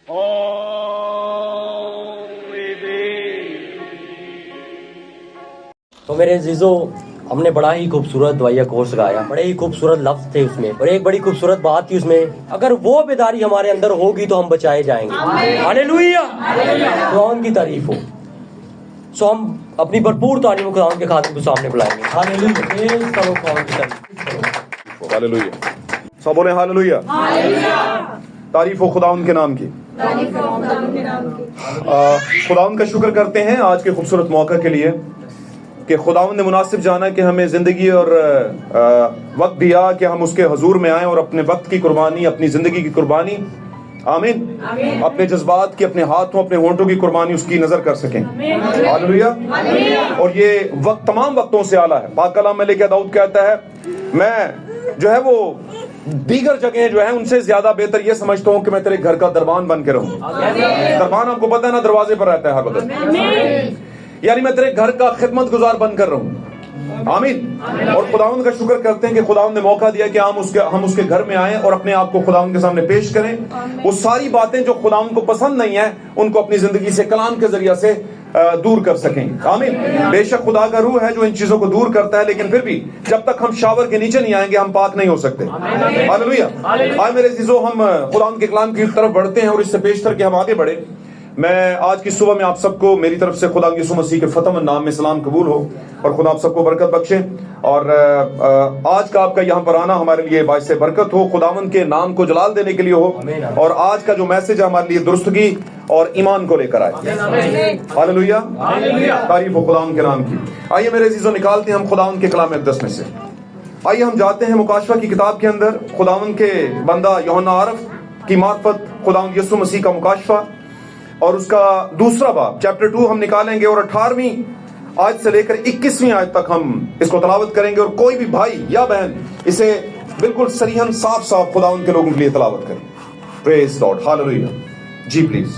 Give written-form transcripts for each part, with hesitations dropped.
تو میرے عزیزو، ہم نے بڑا ہی خوبصورت دعائیہ کورس گایا، بڑے ہی خوبصورت لفظ تھے اس میں، اور ایک بڑی خوبصورت بات تھی اس میں، اگر وہ بیداری ہمارے اندر ہوگی تو ہم بچائے جائیں گے۔ ہاللیلویہ، خداوند کی تعریف ہو۔ سو ہم اپنی بھرپور تعلیم خداوند کے خادم کو سامنے بلائیں گے۔ ہاللیلویہ، خداوند کی تعریف۔ ہاللیلویہ، سب بولیں ہاللیلویہ۔ تعریف ہو خداوند کے نام کی۔ خداوند کا شکر کرتے ہیں آج کے خوبصورت موقع کے لیے کہ خداوند نے مناسب جانا کہ ہمیں زندگی اور وقت دیا کہ ہم اس کے حضور میں آئیں اور اپنے وقت کی قربانی، اپنی زندگی کی قربانی، آمین، اپنے جذبات کی، اپنے ہاتھوں، اپنے ہونٹوں کی قربانی اس کی نظر کر سکیں۔ ہاللیلویہ۔ اور یہ وقت تمام وقتوں سے اعلیٰ ہے۔ پاک کلام میں لکھا داؤد کہتا ہے، میں جو ہے وہ دیگر جگہیں جو ہیں ان سے زیادہ بہتر یہ سمجھتا ہوں کہ میں تیرے گھر کا دربان بن کے رہوں۔ دربان آپ کو پتہ ہے نا، دروازے پر رہتا ہے ہر وقت، یعنی میں تیرے گھر کا خدمت گزار بن کر رہوں۔ آمین۔ اور خداوند کا شکر کرتے ہیں کہ خداوند نے موقع دیا کہ ہم اس کے گھر میں آئیں اور اپنے آپ کو خداوند کے سامنے پیش کریں۔ وہ ساری باتیں جو خداوند کو پسند نہیں ہیں ان کو اپنی زندگی سے کلام کے ذریعے سے دور کر سکیں۔ آمین۔ بے شک خدا کا روح ہے جو ان چیزوں کو دور کرتا ہے، لیکن پھر بھی جب تک ہم شاور کے نیچے نہیں آئیں گے ہم پاک نہیں ہو سکتے۔ ہاللیلویہ۔ آئے میرے عزیزو، ہم خداوند کے کلام کی طرف بڑھتے ہیں، اور اس سے پیشتر کے ہم آگے بڑھیں، میں آج کی صبح میں آپ سب کو میری طرف سے خدا یسوع مسیح کے فتح و نام میں سلام قبول ہو، اور خدا آپ سب کو برکت بخشے، اور آج کا آپ کا یہاں پر آنا ہمارے لیے باعث برکت ہو، خداوند کے نام کو جلال دینے کے لیے ہو، اور آج کا جو میسج ہے ہمارے لیے درستگی اور ایمان کو لے کر آئے۔ ہاللیلویہ، تعریف ہو خداوند کے نام کی۔ آئیے میرے عزیزو، نکالتے ہیں ہم خداوند کے کلام اقدس میں سے، آئیے ہم جاتے ہیں مکاشفہ کی کتاب کے اندر، خداوند کے بندہ یوحنا عارف کی معرفت خداوند یسوع مسیح کا مکاشفہ، اور اس کا دوسرا باب چیپٹر 2 ہم نکالیں گے، اور 18ویں آیت سے لے کر 21ویں آیت تک ہم اس کو تلاوت کریں گے، اور کوئی بھی بھائی یا بہن اسے بالکل صریحاً صاف صاف خداوند کے لوگوں کے لیے تلاوت کریں۔ Praise Lord, hallelujah. جی پلیز۔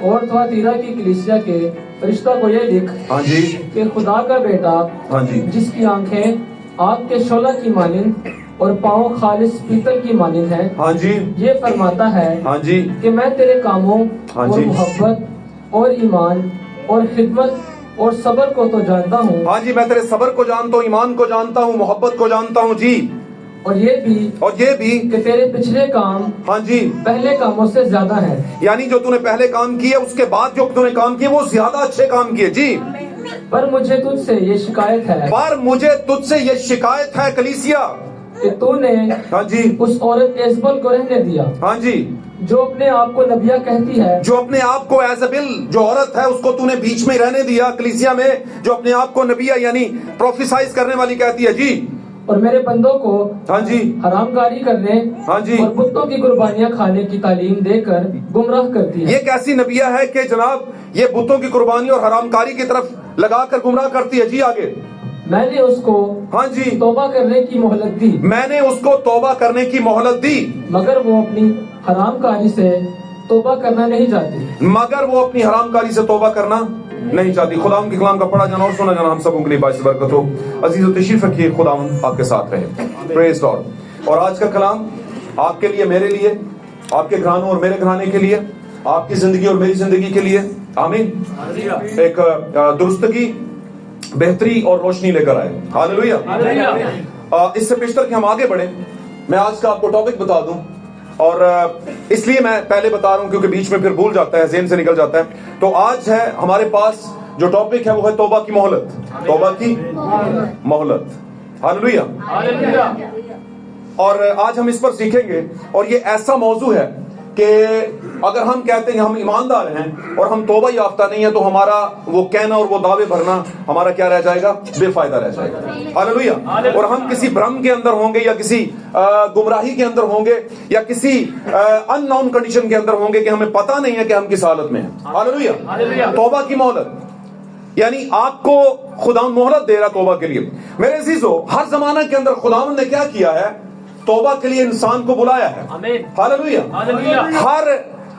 اور تھواتیرا کی کلیسیا کے فرشتہ کو یہ لکھ، ہاں جی، کہ خدا کا بیٹا، ہاں جی، جس کی آنکھیں آگ کے شعلہ کی مانند اور پاؤں خالص پیتل کی مانند ہیں، ہاں جی، یہ فرماتا ہے ہاں جی، کہ میں تیرے کاموں ہاں اور جی، محبت اور ایمان اور خدمت اور صبر کو تو جانتا ہوں۔ ہاں جی، میں تیرے صبر کو جانتا ہوں، ایمان کو جانتا ہوں، محبت کو جانتا ہوں۔ جی، اور یہ بھی کہ تیرے پچھلے کام ہاں جی، پہلے کاموں سے زیادہ ہیں، یعنی جو تو نے پہلے کام کیے اس کے بعد جو تو نے کام کیے وہ زیادہ اچھے کام کیے۔ جی، پر مجھے تجھ سے یہ شکایت ہے، پر مجھے تجھ سے یہ شکایت ہے کلیسیا، کہ تو نے ہاں جی، اس عورت ایزبل کو رہنے دیا، ہاں جی، جو اپنے آپ کو نبیہ کہتی ہے، جو اپنے آپ کو ایزابل جو عورت ہے اس کو تو نے بیچ میں رہنے دیا کلیسیا میں، جو اپنے آپ کو نبیہ یعنی پروفیسائز کرنے والی کہتی ہے۔ جی، اور میرے بندوں کو ہاں جی، حرام کاری کرنے ہاں جی، اور بتوں کی قربانیاں کھانے کی تعلیم دے کر گمراہ کرتی ہے۔ یہ کیسی نبیہ ہے کہ جناب یہ بتوں کی قربانی اور حرام کاری کی طرف لگا کر گمراہ کرتی ہے۔ جی آگے، میں نے اس کو ہاں جی، توبہ کرنے کی مہلت دی، میں نے اس کو توبہ کرنے کی مہلت دی، مگر وہ اپنی حرام کاری سے توبہ کرنا نہیں چاہتی۔ مگر وہ اپنی حرام کاری سے توبہ کرنا نہیں چاہتی۔ خداوند کے کلام کا پڑھا جانا اور سنا جانا ہم سبوں کے لیے باعث برکت ہو۔ عزیز و تشریف رکھیے، خداوند آپ کے ساتھ رہے۔ پریز لارڈ۔ اور آج کا کلام آپ کے لیے، میرے لیے، آپ کے گھرانوں اور میرے گھرانے کے لیے، آپ کی زندگی اور میری زندگی کے لیے، آمین، ایک درستگی، بہتری اور روشنی لے کر آئے۔ ہاللیلویہ۔ اس سے پیشتر کہ ہم آگے بڑھیں، میں آج کا آپ کو ٹاپک بتا دوں، اور اس لیے میں پہلے بتا رہا ہوں کیونکہ بیچ میں پھر بھول جاتا ہے، ذہن سے نکل جاتا ہے۔ تو آج ہے ہمارے پاس جو ٹاپک ہے وہ ہے توبہ کی مہلت، توبہ کی مہلت۔ ہاللیلویہ۔ اور آج ہم اس پر سیکھیں گے، اور یہ ایسا موضوع ہے کہ اگر ہم کہتے ہیں ہم ایماندار ہیں اور ہم توبہ یافتہ نہیں ہیں تو ہمارا وہ کہنا اور وہ دعوے بھرنا ہمارا کیا رہ جائے گا؟ بے فائدہ رہ جائے گا۔ ہاللیلویہ۔ اور ہم کسی بھرم کے اندر ہوں گے، یا کسی گمراہی کے اندر ہوں گے، یا کسی ان نون کنڈیشن کے اندر ہوں گے کہ ہمیں پتہ نہیں ہے کہ ہم کس حالت میں ہیں۔ ہاللیلویہ۔ توبہ کی مہلت، یعنی آپ کو خداوند مہلت دے رہا توبہ کے لیے۔ میرے عزیزو، ہر زمانہ کے اندر خداوند نے کیا کیا ہے؟ توبہ کے لیے انسان کو بلایا ہے۔ ہاللیلویہ۔ ہر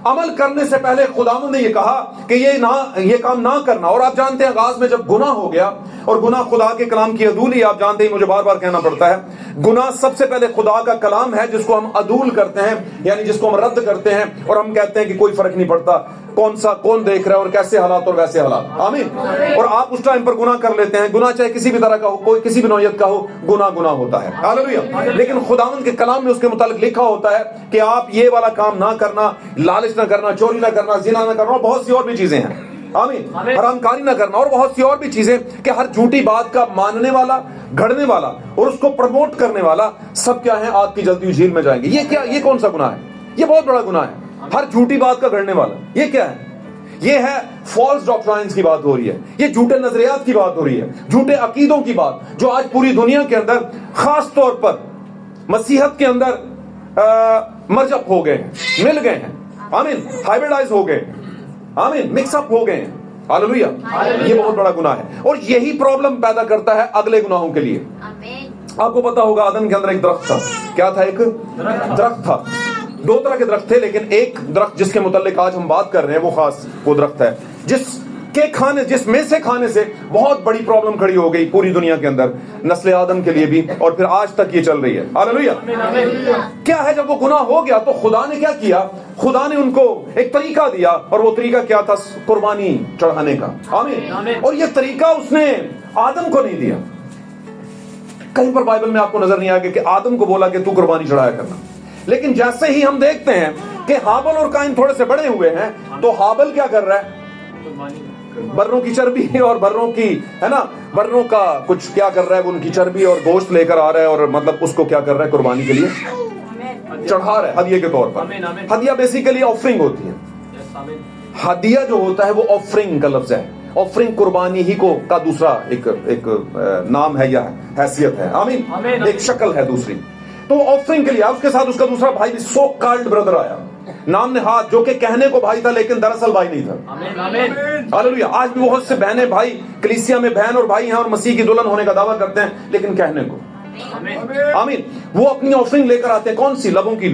عمل کرنے سے پہلے خداوند نے یہ کہا کہ یہ کام نہ کرنا. اور آپ جانتے ہیں آغاز میں جب گناہ ہو گیا, اور گناہ خدا کے کلام کی عدولی, آپ جانتے ہیں مجھے بار بار کہنا پڑتا ہے, گناہ سب سے پہلے خدا کا کلام ہے جس کو ہم عدول کرتے ہیں, یعنی جس کو ہم رد کرتے ہیں, اور ہم کہتے ہیں کہ کوئی فرق نہیں پڑتا کون دیکھ رہا ہے اور کیسے حالات اور ویسے حالات. آمین. اور آپ اس ٹائم پر گناہ کر لیتے ہیں. گناہ چاہے کسی بھی طرح کا ہو, کوئی کسی بھی نوعیت کا ہو, گناہ ہوتا ہے. ہاللویہ. لیکن خداوند کے کلام میں اس کے متعلق لکھا ہوتا ہے کہ آپ یہ والا کام نہ کرنا, لالچ نہ کرنا, چوری نہ کرنا, زنا نہ کرنا, بہت سی اور بھی چیزیں ہیں. آمین. حرام کاری نہ کرنا, اور بہت سی اور بھی چیزیں, کہ ہر جھوٹی بات کا ماننے والا, گھڑنے والا اور اس کو پروموٹ کرنے والا سب کیا ہیں, آگ کی جلتی ہوئی جھیل میں جائیں گے. یہ کون سا گناہ ہے؟ یہ بہت بڑا گناہ ہے. ہر جھوٹی بات کا گھڑنے والا, یہ کیا ہے؟ یہ ہے فالس ڈاکٹرائنز کی بات ہو رہی ہے, یہ جھوٹے نظریات کی بات ہو رہی ہے, جھوٹے عقیدوں کی بات, جو آج پوری دنیا کے اندر خاص طور پر مسیحت کے اندر مرج اپ ہو گئے ہیں, مل گئے ہیں. آمین. ہائبرڈائز ہو گئے. آمین. مکس اپ ہو گئے ہیں. ہاللویہ. یہ بہت بڑا گناہ ہے, اور یہی پرابلم پیدا کرتا ہے اگلے گناہوں کے لیے. آپ کو پتا ہوگا عدن کے اندر ایک درخت تھا. کیا تھا؟ ایک درخت تھا. دو طرح کے درخت تھے, لیکن ایک درخت جس کے متعلق آج ہم بات کر رہے ہیں وہ خاص وہ درخت ہے جس میں سے کھانے سے بہت بڑی پرابلم کھڑی ہو گئی پوری دنیا کے اندر, نسل آدم کے لیے بھی, اور پھر آج تک یہ چل رہی ہے. ہاللویہ. کیا ہے, جب وہ گناہ ہو گیا تو خدا نے کیا کیا؟ خدا نے ان کو ایک طریقہ دیا, اور وہ طریقہ کیا تھا؟ قربانی چڑھانے کا. آمین. اور یہ طریقہ اس نے آدم کو نہیں دیا. کہیں پر بائبل میں آپ کو نظر نہیں آئے گا کہ آدم کو بولا کہ تو قربانی چڑھایا کرنا. لیکن جیسے ہی ہم دیکھتے ہیں کہ ہابل اور قائن تھوڑے سے بڑے ہوئے ہیں, تو ہابل کیا کر رہا ہے؟ بروں کی چربی اور بروں کی, ہے نا, بروں کا کچھ کیا کر رہا ہے, ان کی چربی اور گوشت لے کر آ رہا ہے, اور مطلب اس کو کیا کر رہا ہے؟ قربانی کے لیے چڑھا رہا ہے, ہدیے کے طور پر. ہدیہ بیسیکلی آفرنگ ہوتی ہے. ہدیہ جو ہوتا ہے وہ آفرنگ کا لفظ ہے. آفرنگ قربانی ہی کا دوسرا ایک نام ہے یا حیثیت ہے. آمین. ایک شکل ہے دوسری. تو آفرنگ کے لیے اس کے ساتھ اس کا دوسرا بھائی بھی, سو کالڈ بردر آیا, نام نہاد, جو کہ کہنے کو بھائی تھا لیکن دراصل بھائی نہیں تھا. ہاللویہ. آج بھی بہت سے بہنیں بھائی, کلیسیا میں بہن اور بھائی ہیں, اور مسیح کی دلہن ہونے کا دعویٰ کرتے ہیں, لیکن کہنے کو. آمین. وہ اپنی آفرنگ لے کر آتے ہیں, کون سی؟ لبوں کی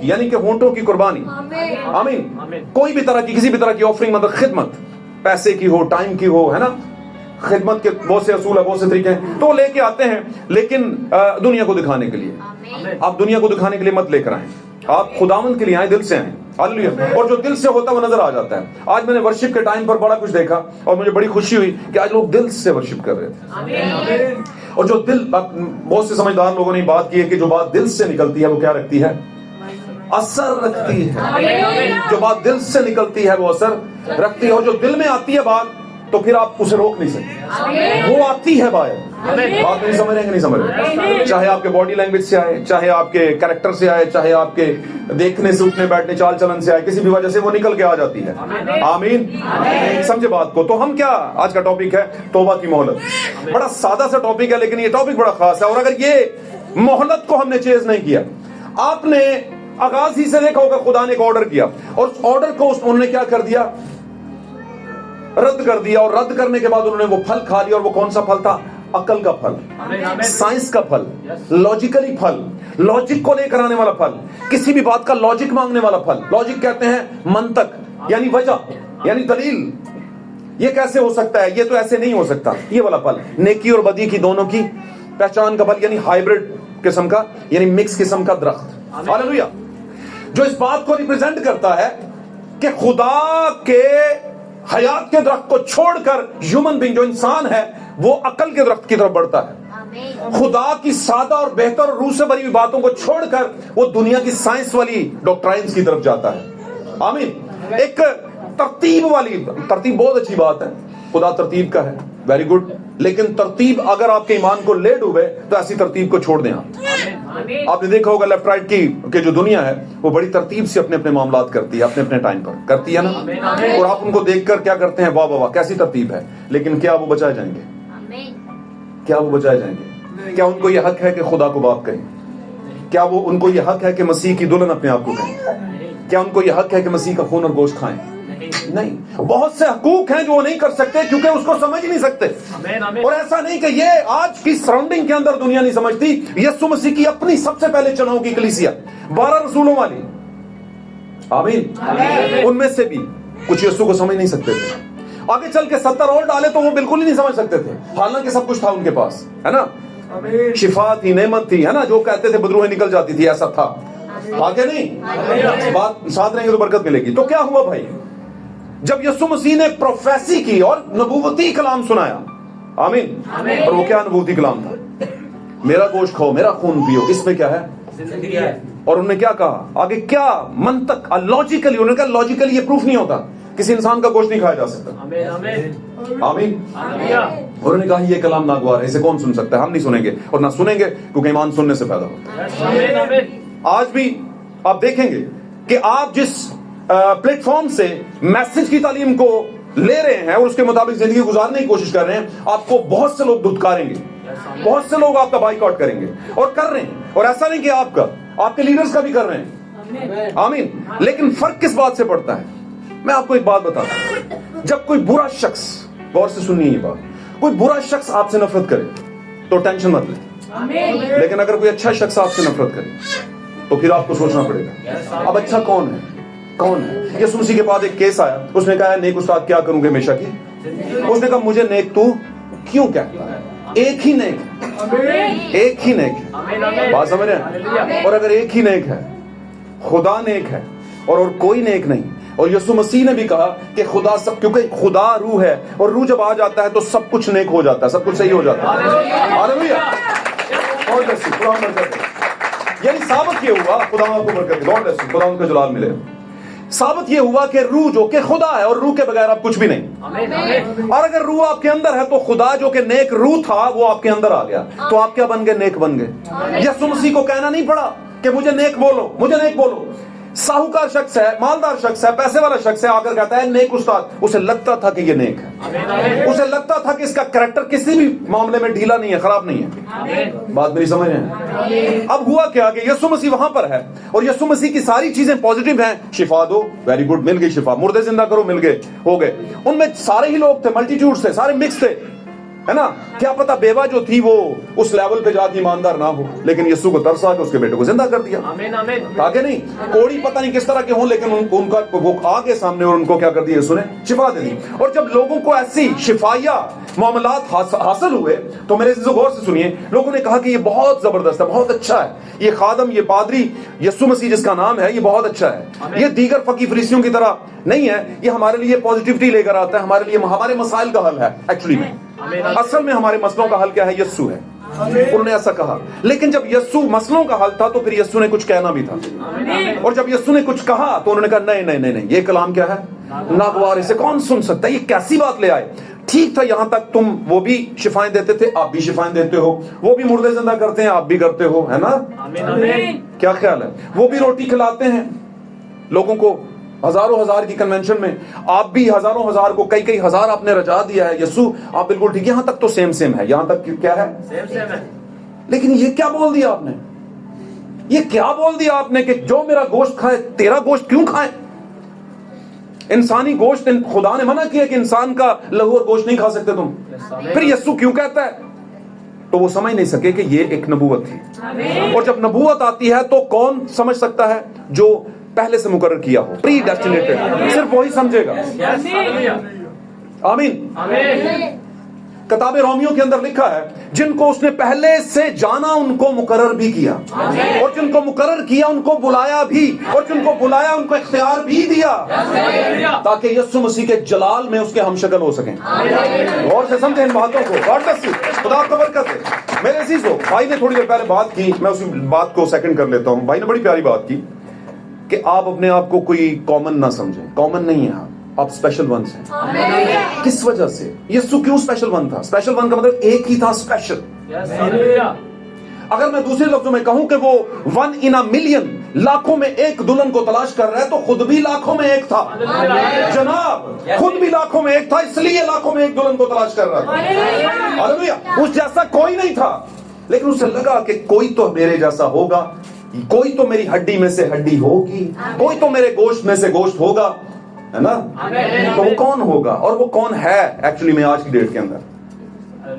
یعنی کہ ہونٹوں کی قربانی. آمین. کوئی بھی طرح کی, کسی بھی طرح کی آفرنگ, مطلب خدمت, پیسے کی ہو, ٹائم کی ہو, ہے نا, خدمت کے بہت سے اصول ہیں, بہت سے طریقے ہیں, تو وہ لے کے آتے ہیں, لیکن دنیا کو دکھانے کے لیے. آپ دنیا کو دکھانے کے لیے مت لے کر آئیں, آپ خداوند کے لیے آئیں, دل سے آئیں. ہاللویہ. اور جو دل سے ہوتا ہے وہ نظر آ جاتا ہے. آج میں نے ورشپ کے ٹائم پر بڑا کچھ دیکھا, اور مجھے بڑی خوشی ہوئی کہ آج لوگ دل سے ورشپ کر رہے تھے. اور جو دل, بہت سے سمجھدار لوگوں نے بات کی ہے کہ جو بات دل سے نکلتی ہے وہ کیا رکھتی ہے؟ اثر رکھتی ہے. جو بات دل سے نکلتی ہے وہ اثر رکھتی ہے, اور جو دل میں آتی ہے بات تو پھر آپ اسے روک نہیں سکتے. وہ آتی ہے باہر. بات نہیں سمجھ رہے ہیں کہ نہیں سمجھ رہے؟ چاہے آپ کے باڈی لینگویج سے آئے, چاہے آپ کے کریکٹر سے آئے, چاہے آپ کے دیکھنے سے, اٹھنے بیٹھنے, چال چلن سے آئے, کسی بھی وجہ سے وہ نکل کے آ جاتی ہے. آمین. سمجھے بات کو. تو ہم کیا, آج کا ٹاپک ہے توبہ کی مہلت. بڑا سادہ سا ٹاپک ہے, لیکن یہ ٹاپک بڑا خاص ہے. اور اگر یہ مہلت کو ہم نے چیز نہیں کیا, آپ نے آغاز ہی سے دیکھا ہوگا خدا نے ایک آرڈر کیا, اور اس آرڈر کو انہوں نے کیا کر دیا؟ رد کر دیا. اور رد کرنے کے بعد انہوں نے وہ پھل کھا لیا, اور وہ کون سا پھل تھا؟ عقل کا پھل, سائنس کا پھل, لاجیکلی پھل, لاجک کو لے کر آنے والا پھل, کسی بھی بات کا لاجک مانگنے والا پھل. لاجک کہتے ہیں منطق, یعنی وجہ, یعنی دلیل. یہ کیسے ہو سکتا ہے, یہ تو ایسے نہیں ہو سکتا. یہ والا پھل, نیکی اور بدی کی دونوں کی پہچان کا پھل, یعنی ہائبرڈ قسم کا, یعنی مکس قسم کا درخت. ہاللویہ. جو اس بات کو ریپرزینٹ کرتا ہے کہ خدا کے حیات کے درخت کو چھوڑ کر ہیومن بینگ, جو انسان ہے, وہ عقل کے درخت کی طرف بڑھتا ہے. خدا کی سادہ اور بہتر اور روح سے بھری ہوئی باتوں کو چھوڑ کر وہ دنیا کی سائنس والی ڈاکٹرائنز کی طرف جاتا ہے. آمین. ایک ترتیب والی, ترتیب بہت اچھی بات ہے, خدا ترتیب کا ہے, ویری گڈ. لیکن ترتیب اگر آپ کے ایمان کو لے ڈوبے تو ایسی ترتیب کو چھوڑ دیں. آپ نے دیکھا ہوگا لیفٹ رائٹ کی جو دنیا ہے وہ بڑی ترتیب سے اپنے اپنے معاملات کرتی ہے, اپنے اپنے ٹائم پر کرتی ہے نا, اور آپ ان کو دیکھ کر کیا کرتے ہیں؟ واہ واہ واہ, کیسی ترتیب ہے. لیکن کیا وہ بچائے جائیں گے؟ کیا وہ بچائے جائیں گے؟ کیا ان کو یہ حق ہے کہ خدا کو باپ کہیں؟ کیا وہ ان کو یہ حق ہے کہ مسیح کی دلہن اپنے آپ کو کہیں؟ کیا ان کو یہ حق ہے کہ مسیح کا خون اور گوشت کھائیں؟ نہیں. بہت سے حقوق ہیں جو وہ نہیں کر سکتے کیونکہ اس کو سمجھ نہیں سکتے. اور ایسا نہیں کہ یہ آج کی سراؤنڈنگ کے اندر دنیا نہیں سمجھتی. یسوع مسیح کی اپنی سب سے پہلے چناؤ کی کلیسیا 12 رسولوں والی, आमीन। उनमें से भी कुछ यीशु को समझ नहीं सकते थे, आगे चल के 70 और डाले तो वो बिल्कुल ही नहीं समझ सकते थे, हालांकि सब कुछ था उनके पास, है ना, शिफा थी, नेमत थी, है ना, जो कहते थे बदरूहें निकल जाती थी, ऐसा था, आगे नहीं, बात साथ रहेंगे तो बरकत मिलेगी। तो क्या हुआ भाई, जब यीशु मसीह ने प्रोफेसी की और नबूवती कलाम सुनाया, आमीन, और वो क्या नबूवती कलाम था, मेरा गोश्त खाओ, मेरा खून पियो, इसमें क्या है, जिंदगी है। और उन्होंने क्या कहा आगे, क्या मंतक, लॉजिकली, उन्होंने कहा लॉजिकली ये प्रूफ नहीं होता, किसी इंसान का गोश्त नहीं खाया जा सकता, आमीन। उन्होंने कहा ये कलाम नागवार है, इसे कौन सुन सकता है, हम नहीं सुनेंगे, और ना सुनेंगे क्योंकि ईमान सुनने से पैदा होता है। आज भी आप देखेंगे कि आप जिस प्लेटफॉर्म से मैसेज की तालीम को ले रहे हैं और उसके मुताबिक जिंदगी गुजारने की कोशिश कर रहे हैं, आपको बहुत से लोग धुतकारेंगे, बहुत से लोग आपका बाइकआउट करेंगे, और कर रहे हैं, और ऐसा नहीं कि आपका, आपके लीडर्स का भी कर रहे हैं, आमीन। लेकिन फर्क किस बात से पड़ता है, मैं आपको एक बात बताता हूं, जब कोई बुरा शख्स, गौर से सुनिए ये बात, कोई बुरा शख्स आपसे नफरत करे तो टेंशन मत ले, लेकिन अगर कोई अच्छा शख्स आपसे नफरत करे तो फिर आपको सोचना पड़ेगा अब अच्छा कौन है, कौन है। यीशु मसीह के पास एक केस आया, उसने कहा नेक उस्ताद क्या करूंगे हमेशा की, उसने कहा मुझे नेक तू क्यों कहता है, एक ही नेक, एक ही नेक है, बात समझ रहे हैं, और अगर एक ही नेक है, खुदा नेक है और कोई नेक नहीं, और यीशु मसीह ने भी कहा कि खुदा सब, क्योंकि खुदा रूह है और रूह जब आ जाता है तो सब कुछ नेक हो जाता है, सब कुछ सही हो जाता है, हालेलुया, गॉड ब्लेस यू, खुदा बरकत दे। यानी साबित ये हुआ, खुदा आपको बरकत दे, गॉड ब्लेस यू, खुदा उनका जलाल मिले। साबित ये हुआ कि रूह जो कि खुदा है, और रूह के बगैर आप कुछ भी नहीं, और अगर रूह आपके अंदर है तो खुदा जो कि नेक रूह था वो आपके अंदर आ गया, तो आप क्या बन गए, नेक बन गए। यीशु मसीह को कहना नहीं पड़ा कि मुझे नेक बोलो, मुझे नेक बोलो। साहूकार शख्स है, मालदार शख्स है, पैसे वाला शख्स है, आकर कहता है नेक उस्ताद, उसे लगता था कि ये नेक है, उसे लगता था कि इसका कैरेक्टर किसी भी मामले में ढीला नहीं है, खराब नहीं है, बात मेरी समझ रहे हैं। अब हुआ क्या कि यीशु मसीह वहां पर है और यीशु मसीह की सारी चीजें पॉजिटिव हैं, शिफा दो, वेरी गुड, मिल गई शिफा, मुर्दे जिंदा करो, मिल गए, हो गए, उनमें सारे ही लोग थे, मल्टीट्यूड थे, सारे मिक्स थे, है ना, क्या पता बेवा जो थी वो उस लेवल पे जाके ईमानदार ना हो, लेकिन यीशु को तरस आ के उसके बेटे को जिंदा कर दिया, आमीन आमीन, आगे नहीं, कोड़ी पता नहीं किस तरह के हों, लेकिन उनका वो आगे सामने, और उनको क्या कर दिया यीशु ने, शिफा दे दी। और जब लोगों को ऐसी शिफाया मामलात हासिल हुए तो मेरे अज़ीज़ों गौर से सुनिए, लोगों ने कहा कि ये बहुत जबरदस्त है, बहुत अच्छा है, ये खादम, ये पादरी यीशु मसीह जिसका नाम है, ये बहुत अच्छा है, ये दीगर फकी फरीसियों की तरह नहीं है, ये हमारे लिए पॉजिटिविटी लेकर आता है, हमारे लिए हमारे मसाइल का हल है, एक्चुअली में असल में हमारे मसलों का हल क्या है, यीशु है, उन्होंने ऐसा कहा। लेकिन जब यीशु मसलों का हल था तो फिर यीशु ने कुछ कहना भी था, और जब यीशु ने कुछ कहा तो उन्होंने कहा नहीं नहीं नहीं नहीं, ये कलाम क्या है, नागवार, इसे कौन सुन सकता है, ये कैसी बात ले आए। ठीक था, यहां तक तुम वो भी शिफाएं देते थे, आप भी शिफाएं देते हो, वो भी मुर्दे जिंदा करते हैं, आप भी करते हो, है ना, क्या ख्याल है, वो भी रोटी खिलाते हैं लोगों को हजारों हजार की कन्वेंशन में, आप भी हजारों हजार को, कई कई हजार आपने रचा दिया है, यीशु आप बिल्कुल ठीक, यहां तक तो सेम सेम है, यहां तक क्या है, सेम सेम है। लेकिन ये क्या बोल दिया आपने, ये क्या बोल दिया आपने कि जो मेरा गोश्त खाए तेरा गोश्त क्यों खाए। इंसानी गोश्त, खुदा ने मना किया कि इंसान का लहू और गोश्त नहीं खा सकते तुम, फिर यीशु क्यों कहता है। तो वो समझ नहीं सके कि ये एक नबूवत थी, और जब नबूवत आती है तो कौन समझ सकता है, जो पहले से मुकर्रर किया हो, प्री डेस्टिनेटेड, सिर्फ वही समझेगा, आमीन। किताब रोमियो के अंदर लिखा है, जिनको उसने पहले से जाना उनको मुकर्रर भी किया, और जिनको मुकर्रर किया उनको बुलाया भी, और जिनको बुलाया उनको इख्तियार भी दिया, ताकि यीशु मसीह के जलाल में उसके हमशक्ल हो सकें। गौर से समझें इन बातों को, गॉड ब्लेस यू, खुदा आपको बरकत दे। मेरे अजीजों, भाई ने थोड़ी देर पहले बात की, मैं उसी बात को सेकंड कर लेता हूं। भाई ने बड़ी प्यारी बात की कि आप अपने आप को कोई कॉमन ना समझें, कॉमन नहीं है आप स्पेशल वंस हैं। किस वजह से, यीशु क्यों स्पेशल वन था, स्पेशल वन का मतलब एक ही था, स्पेशल। अगर मैं दूसरे लफ्जों में कहूं कि वो 1 in a million, लाखों में एक दुल्हन को तलाश कर रहा है, तो खुद भी लाखों में एक था जनाब, खुद भी लाखों में एक था, इसलिए लाखों में एक दुल्हन को तलाश कर रहा था, हालेलुया। उस जैसा कोई नहीं था, लेकिन उसे लगा कि कोई तो मेरे जैसा होगा, कोई तो मेरी हड्डी में से हड्डी होगी, कोई तो मेरे गोश्त में से गोश्त होगा, है ना। तो वो कौन होगा और वो कौन है एक्चुअली में आज की डेट के अंदर,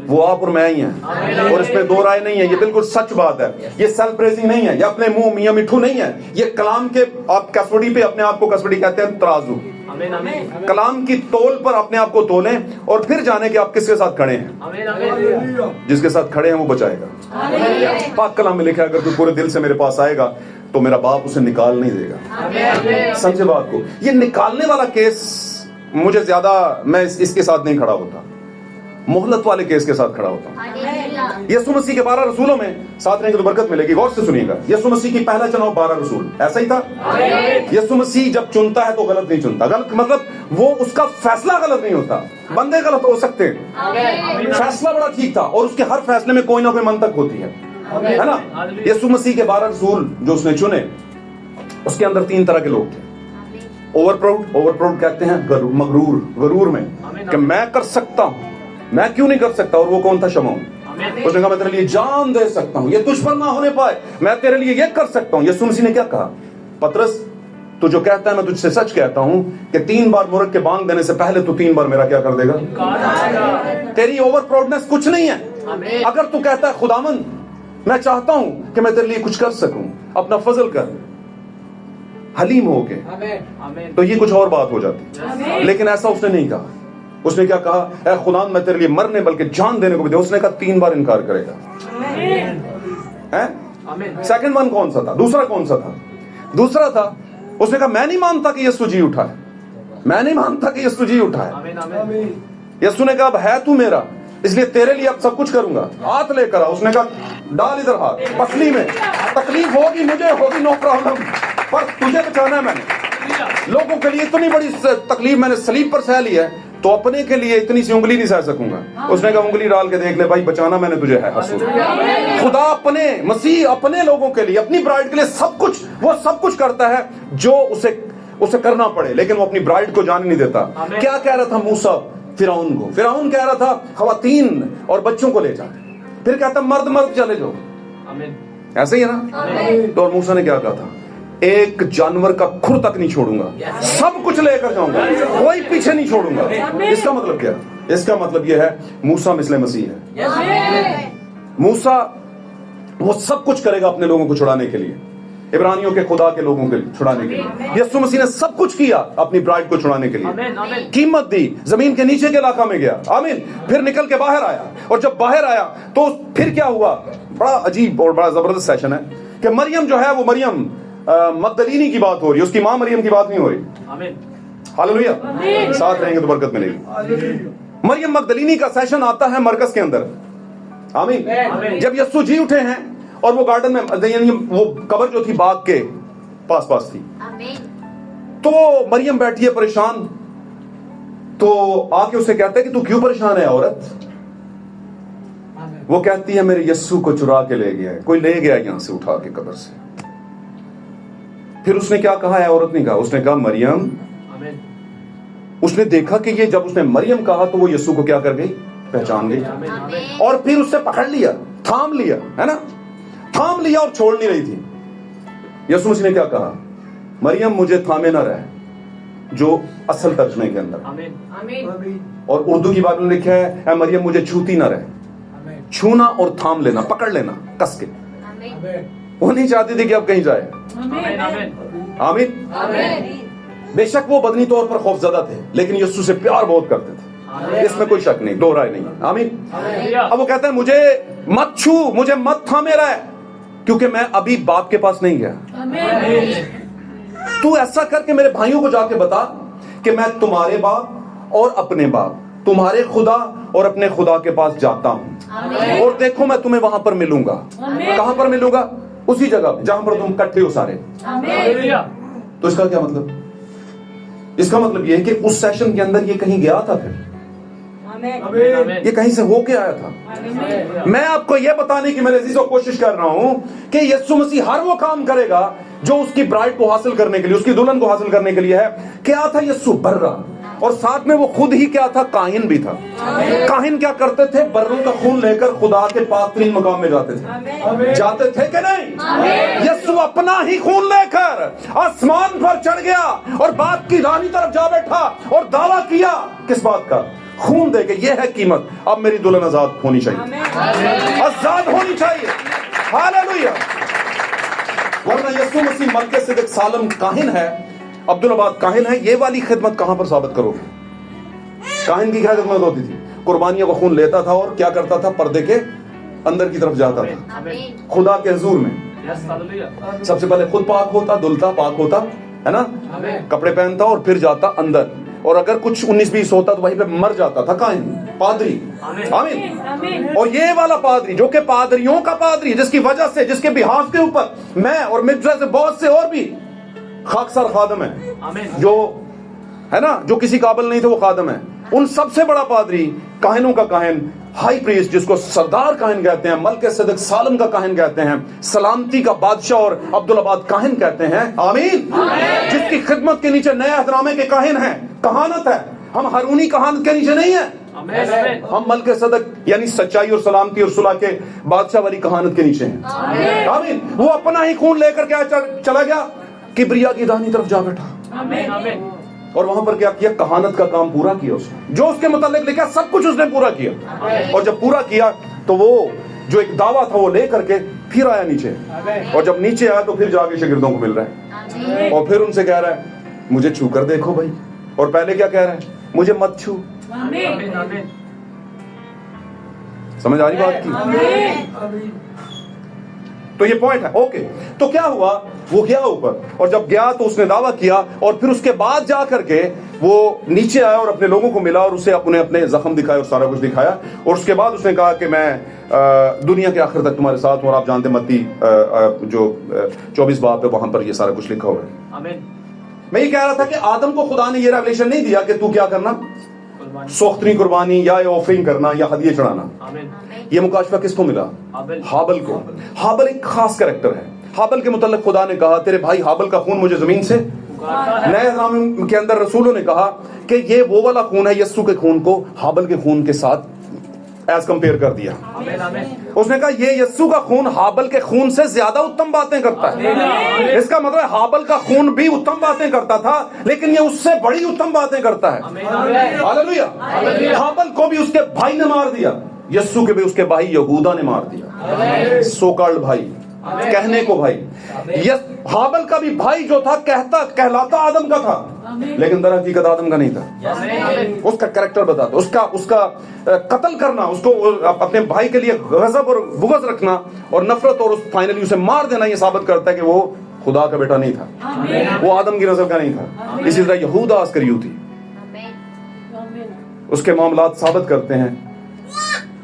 वो आप और मैं ही हैं, और इसमें दो राय नहीं है। ये बिल्कुल सच बात है, ये सेल्फ प्रेजिंग नहीं है, ये अपने मुंह मियां मिठू नहीं है। ये कलाम के आप कसवड़ी पे अपने आप को कसवड़ी कहते हैं, तराजू। कलाम की तोल पर अपने आप को तोलें और फिर जाने कि आप किसके साथ खड़े हैं। जिसके साथ खड़े हैं वो बचाएगा। पाक कलाम में लिखा है, अगर कोई पूरे दिल से मेरे पास आएगा तो मेरा बाप उसे निकाल नहीं देगा। समझे बात को? ये निकालने वाला केस मुझे ज्यादा, मैं इसके साथ नहीं खड़ा होता, मोहलत वाले केस के साथ खड़ा होता। यीशु मसीह के 12 रसूलों में साथ रहेंगे तो बरकत मिलेगी। गौर से सुनिएगा, यीशु मसीह की पहला चुनाव 12 रसूल, ऐसा ही था। यीशु मसीह जब चुनता है तो गलत नहीं चुनता। गलत मतलब वो उसका फैसला गलत नहीं होता, बंदे गलत हो सकते हैं, फैसला बड़ा ठीक था, और उसके हर फैसले में कोई ना कोई मंतक होती है ना। यीशु मसीह के 12 रसूल जो उसने चुने, उसके अंदर 3 तरह के लोग थे। ओवरप्राउड कहते हैं मगरूर, गरूर में कि मैं कर सकता हूं, मैं क्यों नहीं कर सकता। और वो कौन था? शमौन। उसने कहा मैं तेरे लिए जान दे सकता हूं, ये तुझ पर ना होने पाए, मैं तेरे लिए ये कर सकता हूं। यीशु मसीह ने क्या कहा? पतरस, तू जो कहता है मैं तुझसे सच कहता हूं कि 3 बार मुर्ग के बांग देने से पहले तू 3 बार मेरा क्या कर देगा? तेरी ओवर प्राउडनेस कुछ नहीं है। अगर तू कहता है खुदावन मैं चाहता हूं कि मैं तेरे लिए कुछ कर सकूं, अपना फजल कर, हलीम होके, तो ये कुछ और बात हो जाती। लेकिन ऐसा उसने नहीं कहा। उसने क्या कहा? ऐ खुदा मैं तेरे लिए मरने बल्कि जान देने को भी दे। उसने कहा 3 बार इनकार करेगा। सेकंड वन कौन सा था? दूसरा कौन सा था? दूसरा था उसने कहा मैं नहीं मानता कि यीशु जी उठा है, मैं नहीं मानता कि यीशु जी उठा है। यीशु ने कहा अब है तू मेरा, इसलिए तेरे लिए अब सब कुछ करूंगा, हाथ लेकर आ। उसने कहा डाल इधर हाथ, पसली में तकलीफ होगी मुझे, होगी नो प्रॉब्लम, पर तुझे बचाना है। मैंने लोगों के लिए इतनी बड़ी तकलीफ मैंने सलीब पर सह ली है, तो अपने के लिए इतनी सी उंगली नहीं सह सकूंगा। उसने कहा उंगली डाल के देख ले भाई, बचाना मैंने तुझे है। हसूद खुदा अपने मसीह अपने लोगों के लिए, अपनी ब्राइड के लिए सब कुछ, वो सब कुछ करता है जो उसे करना पड़े, लेकिन वो अपनी ब्राइड को जाने नहीं देता। क्या कह रहा था मूसा फिरौन को? फिरौन कह रहा था खवातीन और बच्चों को ले जा, फिर कहता मर्द मर्द चले जाओ, ऐसे ही है ना। तो मूसा ने क्या कहा था? एक जानवर का खुर तक नहीं छोड़ूंगा, सब कुछ लेकर जाऊंगा, कोई पीछे नहीं छोड़ूंगा। इसका मतलब क्या? इसका मतलब यह है मूसा मिस्ले मसीह है। मूसा वो सब कुछ करेगा अपने लोगों को छुड़ाने के लिए, इब्रानियों के खुदा के लोगों के छुड़ाने के लिए। यीशु मसीह ने सब कुछ किया अपनी ब्राइड को छुड़ाने के लिए, कीमत दी, जमीन के नीचे के इलाका में गया, आमीन, फिर निकल के बाहर आया। और जब बाहर आया तो फिर क्या हुआ? बड़ा अजीब और बड़ा जबरदस्त सेशन है कि मरियम जो है वो मरियम मगदलीनी की बात हो रही है, उसकी मां मरियम की बात नहीं हो रही। हालेलुया, साथ रहेंगे तो बरकत मिलेगी। मरियम मगदलीनी का सेशन आता है मरकज के अंदर, आमीन। जब यीशु जी उठे हैं और वो गार्डन में, यानी वो कब्र जो थी बाग के पास पास थी, तो मरियम बैठी है परेशान, तो आके उसे कहता है कि तू क्यों परेशान है औरत? वो कहती है मेरे यीशु को चुरा के ले गया है, कोई ले गया यहां से उठा के कब्र से। फिर उसने क्या कहा है? औरत ने कहा, उसने कहा मरियम। उसने देखा कि ये जब उसने मरियम कहा तो वो यीशु को क्या कर गई? पहचान गई, और फिर उससे पकड़ लिया, थाम लिया, है ना, थाम लिया और छोड़ नहीं रही थी। यीशु मसीह ने क्या कहा? मरियम मुझे थामे ना रहे, जो असल तर्जमे के अंदर, और उर्दू की बाइबल में लिखा है मरियम मुझे छूती ना रहे। छूना और थाम लेना, पकड़ लेना कस के। वो नहीं चाहती थी कि अब कहीं जाए। आमीन। बेशक वो बदनी तौर पर खौफजदा थे, लेकिन यीशु से प्यार बहुत करते थे, इसमें कोई शक नहीं, दो राय नहीं। आमीन। अब वो कहते हैं मुझे मत छू, मुझे मत थामे रहे, क्योंकि मैं अभी बाप के पास नहीं गया। तू ऐसा करके मेरे भाइयों को जाके बता कि मैं तुम्हारे बाप और अपने बाप, तुम्हारे खुदा और अपने खुदा के पास जाता हूं, और देखो मैं तुम्हें वहां पर मिलूंगा। कहां पर मिलूंगा? उसी जगह जहां पर तुम इकट्ठे हो सारे। तो इसका क्या मतलब? इसका मतलब यह है कि उस सेशन के अंदर ये कहीं गया था, फिर ये कहीं से होके आया था। मैं आपको यह बताने की मेरे अजीजों कोशिश कर रहा हूं कि यीशु मसीह हर वो काम करेगा जो उसकी ब्राइड को हासिल करने के लिए, उसकी दुल्हन को हासिल करने के लिए है। क्या था यीशु? बर्रा, और साथ में वो खुद ही क्या था? काहिन भी था। काहिन क्या करते थे? बर्रों का खून लेकर खुदा के पाक तरीन मकाम में जाते थे। जाते थे कि नहीं? यीशु अपना ही खून लेकर आसमान पर चढ़ गया और बाप की रानी तरफ जा बैठा और दावा किया, किस बात का? خون دے کے یہ ہے قیمت، اب میری دلہن آزاد ہونی چاہیے، آزاد ہونی چاہیے۔ ہاللیلویہ۔ ورنہ یسوع مسیح ملک صدق سالم کاہن ہے، عبدالآباد کاہن ہے، یہ والی خدمت کہاں پر ثابت کرو گے؟ کاہن کی کیا خدمت ہوتی تھی؟ قربانیوں کا خون لیتا تھا اور کیا کرتا تھا؟ پردے کے اندر کی طرف جاتا تھا خدا کے حضور میں، سب سے پہلے خود پاک ہوتا، دھلتا، پاک ہوتا ہے نا، کپڑے پہنتا اور پھر جاتا اندر، اور اگر کچھ 19-20 ہوتا تو وہیں پہ مر جاتا تھا کاہن، پادری۔ آمین۔ اور یہ والا پادری جو کہ پادریوں کا پادری، جس کی وجہ سے، جس کے بہاف کے اوپر میں اور مرزا سے بہت سے اور بھی خاکسار خادم ہیں جو ہے نا، جو کسی قابل نہیں تھے وہ خادم ہیں، ان سب سے بڑا پادری، کاہنوں کا کاہن، ہائی پریسٹ جس کو سردار کاہن کہتے ہیں، ملک صدق سالم کا کاہن کہتے ہیں، سلامتی کا بادشاہ اور عبدالآباد کاہن کہتے ہیں۔ آمین۔ جس کی خدمت کے نیچے نئے عہدنامے کے کاہن ہیں، کہانت ہے، ہم ہارونی کہانت کے نیچے نہیں ہیں، ہم ملک صدق یعنی سچائی اور سلامتی اور صلح کے بادشاہ والی کہانت کے نیچے ہیں۔ آمین۔ وہ اپنا ہی خون لے کر کیا چلا گیا؟ کبریا کی داہنی طرف جا بیٹھا، اور وہاں پر کیا کیا؟ کہانت کا کام پورا کیا اس نے، جو اس کے متعلق لکھا سب کچھ اس نے پورا کیا، اور جب پورا کیا تو وہ جو ایک دعویٰ تھا وہ لے کر کے پھر آیا نیچے، اور جب نیچے آیا تو پھر جا کے شاگردوں کو مل رہا ہے، اور پھر ان سے کہہ رہا ہے مجھے چھو کر دیکھو بھائی، اور پہلے کیا کہہ رہا ہے؟ مجھے مت چھو۔ سمجھ آ رہی بات کی؟ تو یہ پوائنٹ ہے۔ اوکے، تو کیا ہوا؟ وہ گیا اوپر، اور جب گیا تو اس نے دعویٰ کیا، اور پھر اس کے بعد جا کر کے وہ نیچے آیا اور اپنے لوگوں کو ملا اور اسے اپنے زخم دکھائے اور سارا کچھ دکھایا، اور اس کے بعد اس نے کہا کہ میں دنیا کے آخر تک تمہارے ساتھ ہوں، اور آپ جانتے متی جو 24 باب ہے وہاں پر یہ سارا کچھ لکھا ہوا ہے۔ میں یہ کہہ رہا تھا کہ آدم کو خدا نے یہ ریولیشن نہیں دیا کہ تو کیا کرنا، سوختنی قربانی یا آفرنگ کرنا یا ہدیے چڑھانا۔ یہ مکاشفہ کس کو ملا؟ ہابل کو۔ ہابل ایک خاص کریکٹر ہے۔ ہابل کے متعلق خدا نے کہا تیرے بھائی ہابل کا خون مجھے زمین سے، نئے نام کے اندر رسولوں نے کہا کہ یہ وہ والا خون ہے، یسوع کے خون کو ہابل کے خون کے ساتھ ایز کمپیئر کر دیا۔ اس نے کہا یہ یسوع کا خون ہابل کے خون سے زیادہ اتم باتیں کرتا ہے، اس کا مطلب ہابل کا خون بھی اتم باتیں کرتا تھا لیکن یہ اس سے بڑی اتم باتیں کرتا ہے۔ ہاللیلویہ۔ ہابل کو بھی اس کے بھائی نے مار دیا، یسوع کے بھی اس کے بھائی یہودا نے مار دیا، سو کالڈ بھائی، کہنے کو بھائی۔ ہابل کا بھی بھائی جو تھا کہلاتا آدم کا تھا لیکن در حقیقت آدم کا نہیں تھا۔ اس کا کریکٹر بتاتا، اس کا قتل کرنا، اس کو اپنے بھائی کے لیے غضب اور بغض رکھنا اور نفرت، اور فائنلی اسے مار دینا، یہ ثابت کرتا ہے کہ وہ خدا کا بیٹا نہیں تھا، وہ آدم کی نسل کا نہیں تھا۔ اسی طرح یہودا اسکریوتی، اس کے معاملات ثابت کرتے ہیں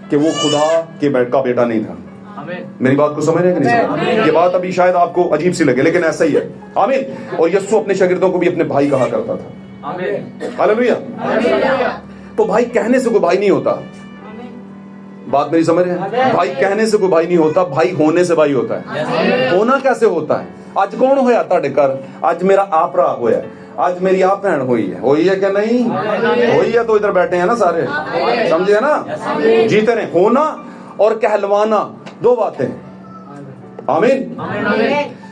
کہ وہ خدا کے کا بیٹا نہیں تھا۔ میری بات کو سمجھ رہے ہیں کہ نہیں سمجھ؟ یہ بات ابھی شاید آپ کو عجیب سی لگے لیکن ایسا ہی ہے۔ آمین۔ اور یسوع اپنے شاگردوں کو بھی اپنے بھائی کہا کرتا تھا۔ ہاللیلویہ۔ تو بھائی کہنے سے کوئی بھائی نہیں ہوتا، بات میری سمجھ رہے ہیں؟ بھائی کہنے سے کوئی بھائی نہیں ہوتا، بھائی ہونے سے بھائی ہوتا ہے۔ ہونا کیسے ہوتا ہے؟ آج کون ہویا تھے گھر؟ آج میرا آپرا ہویا، آج میری آپ بہن ہوئی ہے کہ نہیں ہوئی ہے؟ تو ادھر بیٹھے ہیں نا سارے، سمجھے نا؟ جیتے رہے۔ ہونا اور کہلوانا دو باتیں۔ آمین۔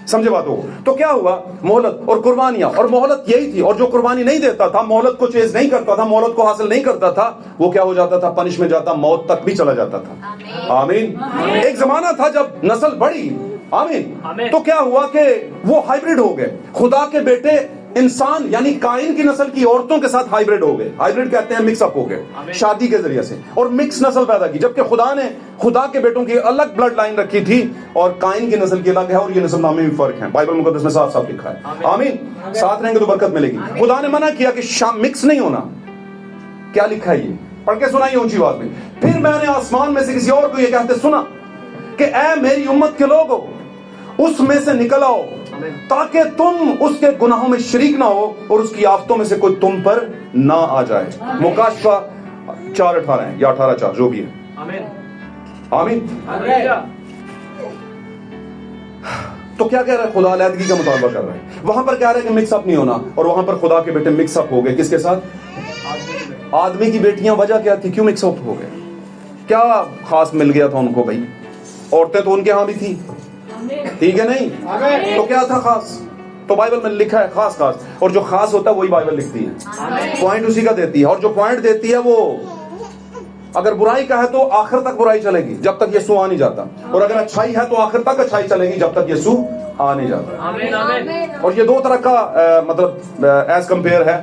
سمجھے بات ہو؟ تو کیا ہوا؟ مہلت اور قربانیاں، اور مہلت یہی تھی، اور جو قربانی نہیں دیتا تھا، مہلت کو چیز نہیں کرتا تھا، مہلت کو حاصل نہیں کرتا تھا، وہ کیا ہو جاتا تھا؟ پنش میں جاتا، موت تک بھی چلا جاتا تھا۔ آمین۔ ایک زمانہ تھا جب نسل بڑھی، آمین، تو کیا ہوا کہ وہ ہائیبرڈ ہو گئے، خدا کے بیٹے انسان یعنی کائن کی نسل کی عورتوں کے ساتھ ہائیبرڈ ہو گئے۔ ہائیبرڈ کہتے ہیں مکس اپ ہو گئے شادی کے ذریعے سے، اور مکس نسل پیدا کی، جبکہ خدا نے خدا کے بیٹوں کی الگ بلڈ لائن رکھی تھی اور کائن کی نسل کی الگ ہے، اور یہ نسل نامے میں فرق ہے، بائبل مقدس میں صاف صاف لکھا ہے۔ آمین۔ ساتھ رہیں گے تو برکت ملے گی۔ خدا نے منع کیا کہ مکس نہیں ہونا۔ کیا لکھا ہے؟ یہ پڑھ کے سنائیے اونچی آواز میں۔ پھر میں نے آسمان میں سے کسی اور کو یہ کہتے سنا کہ اے میری امت کے لوگو، اس میں سے نکل آؤ تاکہ تم اس کے گناہوں میں شریک نہ ہو اور اس کی آفتوں میں سے کوئی تم پر نہ آ جائے۔ مکاشفہ 4:18 ہے یا 18:4 جو بھی ہے۔ آمین۔ تو کیا کہہ رہا ہے؟ خدا علیحدگی کا مطالبہ کر رہا ہے۔ وہاں پر کہہ رہا ہے کہ مکس اپ نہیں ہونا، اور وہاں پر خدا کے بیٹے مکس اپ ہو گئے۔ کس کے ساتھ؟ آدمی کی بیٹیاں۔ وجہ کیا تھی؟ کیوں مکس اپ ہو گئے؟ کیا خاص مل گیا تھا ان کو؟ بھائی عورتیں تو ان کے ہاں بھی تھی، ٹھیک ہے نہیں؟ تو کیا تھا خاص؟ तो बाइबल में लिखा है खास खास, और जो खास होता है वही बाइबल लिखती है, पॉइंट उसी का देती है, और जो पॉइंट देती है वो अगर बुराई का है तो आखिर तक बुराई चलेगी जब तक यीशु आ नहीं जाता, और अगर अच्छाई है तो आखिर तक अच्छाई चलेगी जब तक यीशु आ नहीं जाता। और ये दो तरह का मतलब एज कंपेयर है,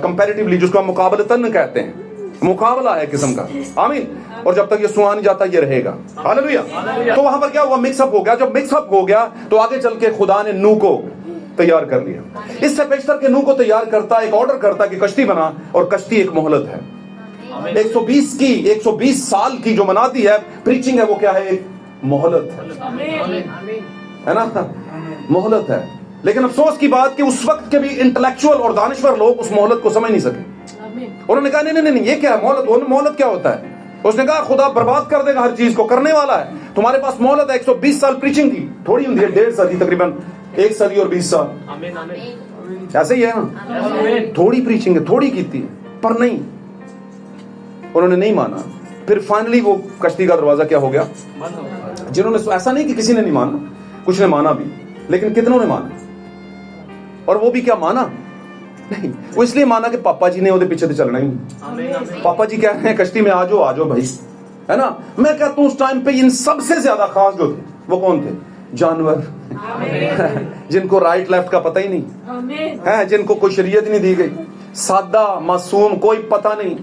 कंपैरेटिवली, जिसको हम मुकाबलतन कहते हैं, मुकाबला है किस्म का, आमीन। और जब तक ये सुहा नहीं जाता ये रहेगा, हालेलुया। तो वहां पर क्या हुआ, मिक्सअप हो गया। जब मिक्सअप हो गया तो आगे चल के खुदा ने नूह को तैयार कर लिया। इससे पेशतर के नूह को तैयार करता, एक ऑर्डर करता कि कश्ती बना, और कश्ती एक मोहलत है। 120 साल की जो मनाती है प्रीचिंग है, वो क्या है, एक मोहलत है ना, मोहलत है। लेकिन अफसोस की बात कि उस वक्त के भी इंटेलेक्चुअल और दानिश्वर लोग उस मोहलत को समझ नहीं सके। उन्होंने कहा नहीं नहीं नहीं, ये क्या है मोहलत, मोहलत क्या होता है। उसने कहा खुदा बर्बाद कर देगा, हर चीज को करने वाला है, तुम्हारे पास मोहलत है। 120 साल प्रीचिंग की, थोड़ी होती है, 1.5 सदी, तकरीबन 1 सदी और 20 साल, ऐसे ही है ना, थोड़ी प्रीचिंग है, थोड़ी की थी, पर नहीं, उन्होंने नहीं माना। फिर फाइनली वो कश्ती का दरवाजा क्या हो गया, जिन्होंने, ऐसा नहीं कि किसी ने नहीं माना, कुछ ने माना भी, लेकिन कितनों ने माना, और वो भी क्या माना नहीं, वो इसलिए माना कि पापा जी ने उधर पीछे तो चलना ही। पापा जी कह रहे हैं कश्ती में आ जाओ भाई, है ना। मैं कहता हूँ उस टाइम पे इन सबसे ज्यादा खास जो थे वो कौन थे, जानवर, जिनको राइट लेफ्ट का पता ही नहीं है, जिनको कोई शरीयत नहीं दी गई, सादा मासूम, कोई पता नहीं।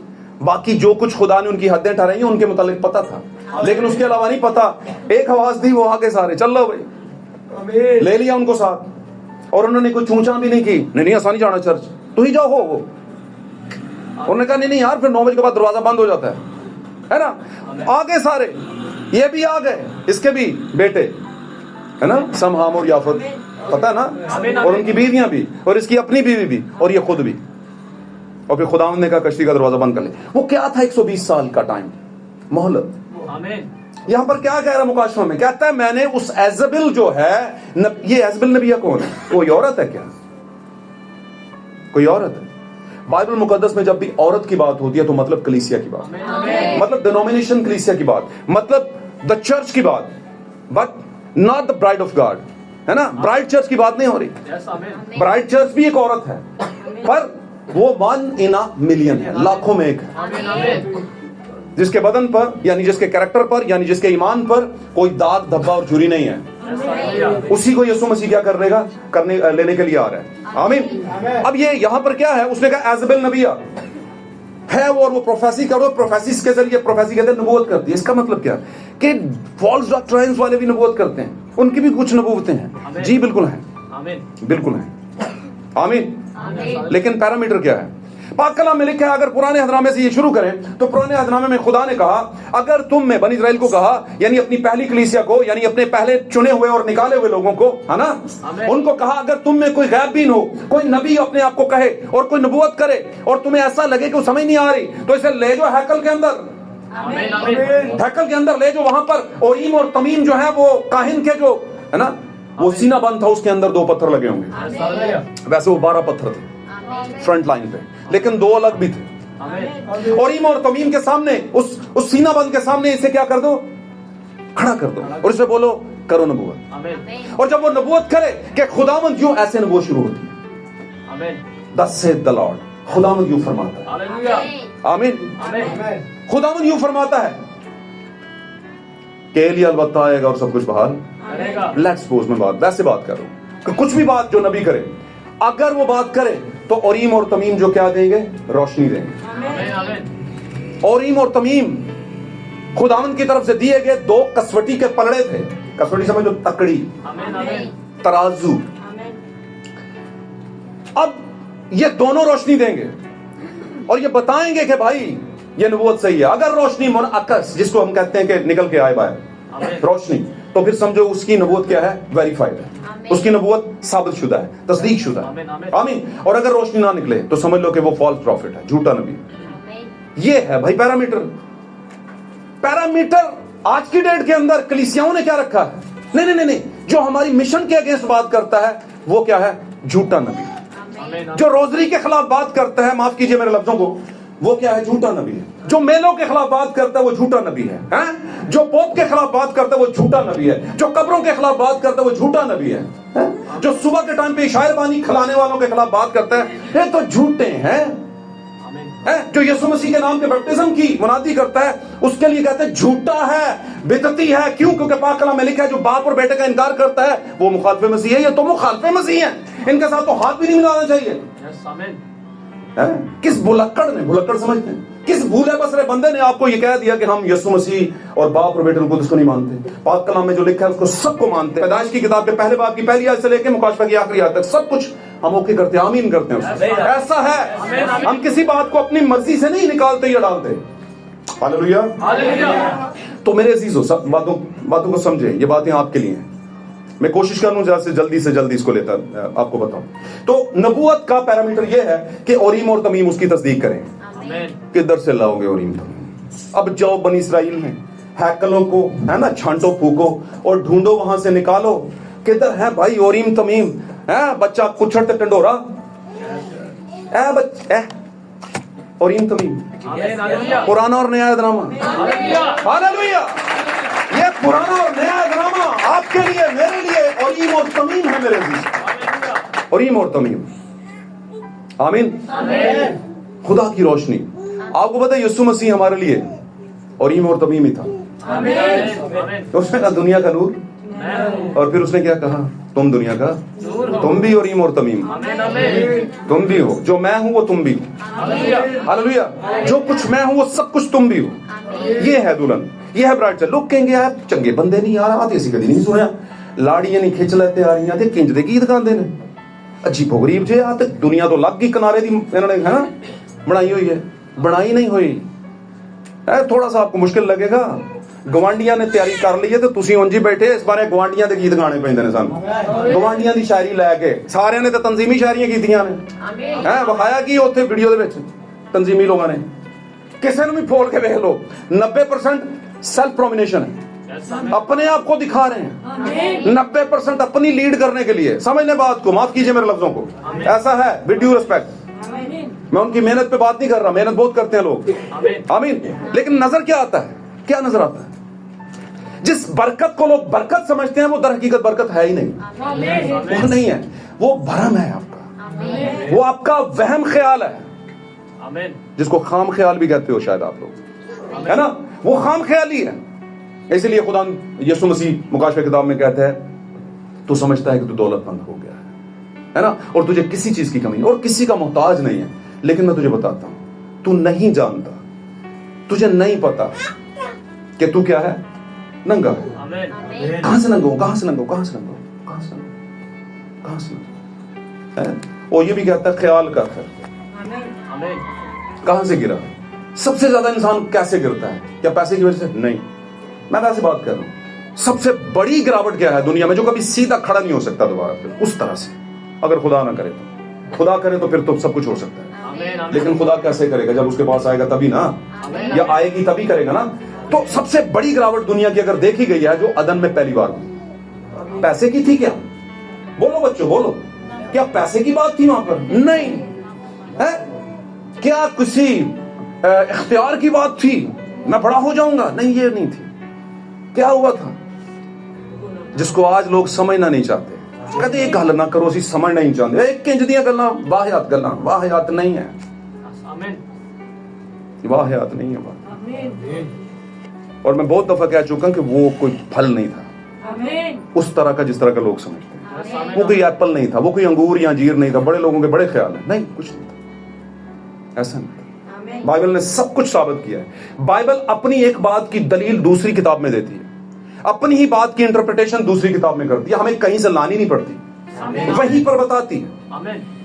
बाकी जो कुछ खुदा ने उनकी हदें ठहराई हैं उनके मुतालिक पता था, लेकिन उसके अलावा नहीं पता। एक आवाज दी, वो आगे सारे चल लो भाई, ले लिया उनको साथ, और उन्होंने कोई चूंचा भी नहीं की, नहीं आसानी जाना चर्च, तो ही जाओ हो। उन्होंने कहा नहीं यार, फिर 9 बजे के बाद दरवाजा बंद हो जाता है ना। आगे सारे, ये भी आ गए, इसके भी बेटे, है ना, सम, हाम और याफत, पता है ना, और उनकी बीवियां भी, और इसकी अपनी बीवी भी, और ये खुद भी। और फिर खुदा ने कहा कश्ती का दरवाजा बंद कर ले। वो क्या था, 120 साल का टाइम, मोहलत। यहां पर क्या कह रहा मुकाशमा में, कहता है मैंने उस एजबिल जो है, ये एजबिल नबिया कौन है, कोई औरत है क्या, कोई औरत है। बाइबल मुकद्दस में जब भी औरत की बात होती है तो मतलब कलीसिया की बात, मतलब डिनोमिनेशन कलीसिया की बात, मतलब द चर्च की बात, but not the bride of God, है ना। ब्राइड चर्च की बात नहीं हो रही। ब्राइड चर्च भी एक औरत है, पर वो 1 in a million है, लाखों में एक है, जिसके बदन पर, यानी जिसके कैरेक्टर पर, यानी जिसके ईमान पर कोई दाग धब्बा और झुर्री नहीं है, उसी को यीशु मसीह क्या करने लेने के लिए आ रहा है, आमीन। अब ये यहां पर क्या है, उसने कहा एजबेल नबिया है वो, और वो प्रोफेसी करो, प्रोफेसी के जरिए, प्रोफेसी कहते हैं नबूवत करती है। इसका मतलब क्या कि फॉल्स डॉक्ट्राइन्स वाले भी नबूवत करते हैं, उनकी भी कुछ नबूवतें हैं, जी बिल्कुल हैं, बिल्कुल हैं, आमीन। लेकिन पैरामीटर क्या है, पाक कलाम में लिखा है, अगर पुराने हदनामे से ये शुरू करें तो पुराने हदनामे में खुदा ने कहा, अगर तुम में बनी इस्राएल को कहा, यानी अपनी पहली कलीसिया को, यानी अपने पहले चुने हुए और निकाले हुए लोगों को, है ना, उनको कहा अगर तुम में कोई गैबीन हो, कोई नबी अपने आप को कहे और कोई नबूवत करे, और तुम्हें ऐसा लगे कि वो समझ नहीं आ रही, तो इसे ले जाओ हैकल के अंदर, हैकल के अंदर ले जाओ। वहां पर ओरीम और तमीम जो है, वो काहिन के जो है ना, वो सीना बंद था, उसके अंदर 2 पत्थर लगे होंगे, वैसे वो 12 पत्थर थे फ्रंट लाइन पे, लेकिन 2 अलग भी थे। ओरीम और तमीम के सामने, उस सीना बंद के सामने इसे क्या कर दो, खड़ा कर दो, और इसे बोलो करो नबूवत। और जब वो नबूवत करे कि खुदावंद यूं, ऐसे नबूवत शुरू होती है, दस से द लॉर्ड, खुदावंद यूं फरमाता है, आमीन। खुदावंद यूं फरमाता है कि एलिया अलबत्ता आएगा और सब कुछ बहाल। लेट्स सपोज मैं वैसे बात कर रहा हूं कि कुछ भी बात जो नबी करे, अगर वो बात करे तो ओरीम और तमीम जो क्या देंगे, रोशनी देंगे। ओरीम और तमीम खुदावंद की तरफ से दिए गए 2 कसवटी के पलड़े थे, कसवटी समझ लो, तकड़ी, तराजू। अब ये दोनों रोशनी देंगे और ये बताएंगे कि भाई ये नबूवत सही है। अगर रोशनी मुनअक्स, जिसको हम कहते हैं कि निकल के आए बाहर रोशनी, तो फिर समझो उसकी नबूवत क्या है, वेरीफाइड है, उसकी नबूवत साबित शुदा है, तस्दीक शुदा है, आमीन। और अगर रोशनी ना निकले तो समझ लो कि वो फॉल्स प्रॉफिट है, झूठा नबी। ये है भाई पैरामीटर आज की डेट के अंदर कलीसियाओं ने क्या रखा है, नहीं, जो हमारी मिशन के अगेंस्ट बात करता है वो क्या है, झूठा नबी। जो रोजरी के खिलाफ बात करता है, माफ कीजिए मेरे लफ्जों को, वो क्या है? झूठा नबी है। जो मेलों के खिलाफ बात करता है वो झूठा नबी है, हैं? जो पोप के खिलाफ बात करता है वो झूठा नबी है। जो कब्रों के खिलाफ बात करता है वो झूठा नबी है, हैं? जो सुबह के टाइम पे शायर बानी खिलाने वालों के खिलाफ बात करता है, ये तो झूठे हैं। जो यीशु मसीह के नाम के बपतिस्म की मुनादी करता है उसके लिए कहते हैं झूठा है, बिदअती है। क्यों? क्योंकि पाक कलाम में लिखा है जो बाप और बेटे का इनकार करता है वो मुखालिफ मसीह है। ये तो मुखालिफ मसीह है, इनके साथ तो हाथ भी नहीं मिलाना चाहिए। किस भुलक्कड़ ने, भुलक्कड़ समझते हैं, किस भूले बसरे बंदे ने आपको ये कह दिया कि हम यीशु मसीह और बाप और बेटे को उसको नहीं मानते? पाक कलाम में जो लिखा है उसको सबको मानते हैं। पैदाइश की किताब के पहले बाब की पहली आयत से लेकर मुकाशफा की आखिरी आयत तक सब कुछ हम ओके करते हैं, आमीन करते हैं। ऐसा है, हम किसी बात को अपनी मर्जी से नहीं निकालते या डालते। हालेलुया। तो मेरे अजीजों, सब बातों को समझे, ये बातें आपके लिए हैं। मैं कोशिश करूं ज्यादा से जल्दी इसको लेता आपको बताऊं। तो नबूवत का पैरामीटर ये है कि ओरीम और तमीम उसकी तस्दीक करें। किधर से लाओगे ओरीम तमीम? अब जाओ बनी इसराइल में हैकलों को, है ना, छांटो फूको और ढूंढो, वहां से निकालो किधर है भाई ओरीम तमीम? है बच्चा कुछड़ते टंडोरा, ओरीम तमीम, पुराना और नया ड्रामा। हालेलुया। ये पुराना और नया ड्रामा आपके लिए, मेरे लिए ओरीम और तमीम है मेरे अजीज। ओरीम और तमीम, आमीन। खुदा की रोशनी। आपको पता है यीशु मसीह हमारे लिए ओरीम और तमीम ही था। तो उसने कहा दुनिया का नूर, और फिर उसने क्या कहा? तुम दुनिया का, तुम भी ओरीम और तमीम, तुम भी हो। जो मैं हूं वो तुम भी हो। हालेलुया। जो कुछ मैं हूं वो सब कुछ तुम भी हो। ये है दुल्हन, ये है ब्राइड। लोग कहेंगे यार चंगे बंदे नहीं यार, आते ऐसी कभी नहीं सुना, लाड़ियां नहीं खिंच लेते आ रही किंज दे गीत गाते ने, अजीबो गरीब जे आते। दुनिया तो लग गई किनारे दी, इन्होंने है ना बनाई हुई है, बनाई नहीं हुई है। थोड़ा सा आपको मुश्किल लगेगा, गवांडियां ने तैयारी कर ली है तो तुसी उंज ही बैठे इस बारे गवांडियां दे गीत गाने पैंदे ने सानू। गवांडियां दी शायरी लैके सारे ने तो तंजीमी शायरियां कीतियां ने, है विखाया कि उत्थे वीडियो दे विच तंजीमी लोगों ने। किसी ने भी फोड़ के देख लो, 90% सेल्फ प्रोमिनेशन है, अपने आप को दिखा रहे हैं। 90% अपनी लीड करने के लिए। समझने बात को, माफ कीजिए मेरे लफ्जों को, ऐसा है विद ड्यू रिस्पेक्ट। मैं उनकी मेहनत पे बात नहीं कर रहा, मेहनत बहुत करते हैं लोग, आमीन। लेकिन नजर क्या आता है? क्या नजर आता है? जिस बरकत को लोग बरकत समझते हैं वो दर हकीकत बरकत है ही नहीं। वो नहीं है, वो भरम है आपका, वो आपका वहम ख्याल है, जिसको खाम ख्याल भी कहते हो शायद आप लोग, है ना। वो खाम ख्याली है। इसलिए खुदा यीशु मसीह मुकाशफे किताब में कहता है तू समझता है कि तू दौलतमंद हो गया है ना, और तुझे किसी चीज की कमी और किसी का मोहताज नहीं है। लेकिन मैं तुझे बताता हूं, तू नहीं जानता, तुझे नहीं पता कि तू क्या है, नंगा है। कहां से नंगा हो, कहां से नंगा हो, कहां से नंगा हो, कहां से नंगा, कहां से नंगा। और ये भी कहता है ख्याल का था, कहां से गिरा। सबसे ज्यादा इंसान कैसे गिरता है? क्या पैसे की वजह से? नहीं, मैं वैसे बात कर रहा हूं। सबसे बड़ी गिरावट क्या है दुनिया में? जो कभी सीधा खड़ा नहीं हो सकता दोबारा फिर उस तरह से, अगर खुदा ना करे तो। खुदा करे तो फिर तो सब कुछ हो सकता है, लेकिन खुदा कैसे करेगा? जब उसके पास आएगा तभी ना, या आएगी तभी करेगा ना। तो सबसे बड़ी गिरावट दुनिया की अगर देखी गई है, जो अदन में पहली बार हुई, पैसे की थी क्या? बोलो बच्चों बोलो, क्या पैसे की बात थी वहां पर? नहीं है। क्या किसी इख्तियार की बात थी, मैं बड़ा हो जाऊंगा? नहीं, ये नहीं थी। क्या हुआ था जिसको आज लोग समझना नहीं चाहते? कहते ये गल ना करो, असी समझ नहीं चाहते। एक इंज दियां गल्लां, वाहियात गल्लां, वाहियात नहीं है, वाहियात नहीं है बात। और मैं बहुत दफा कह चुका कि वो कोई फल नहीं था उस तरह का जिस तरह का लोग समझते हैं। वो कोई एप्पल नहीं था, वो कोई अंगूर या अंजीर नहीं था। बड़े लोगों के बड़े ख्याल है, नहीं कुछ नहीं था, ऐसा नहीं था। बाइबल ने सब कुछ साबित किया है। बाइबल अपनी एक बात की दलील दूसरी किताब में देती है, अपनी ही बात की इंटरप्रिटेशन दूसरी किताब में करती है। हमें कहीं से लानी नहीं पड़ती, वहीं पर बताती है।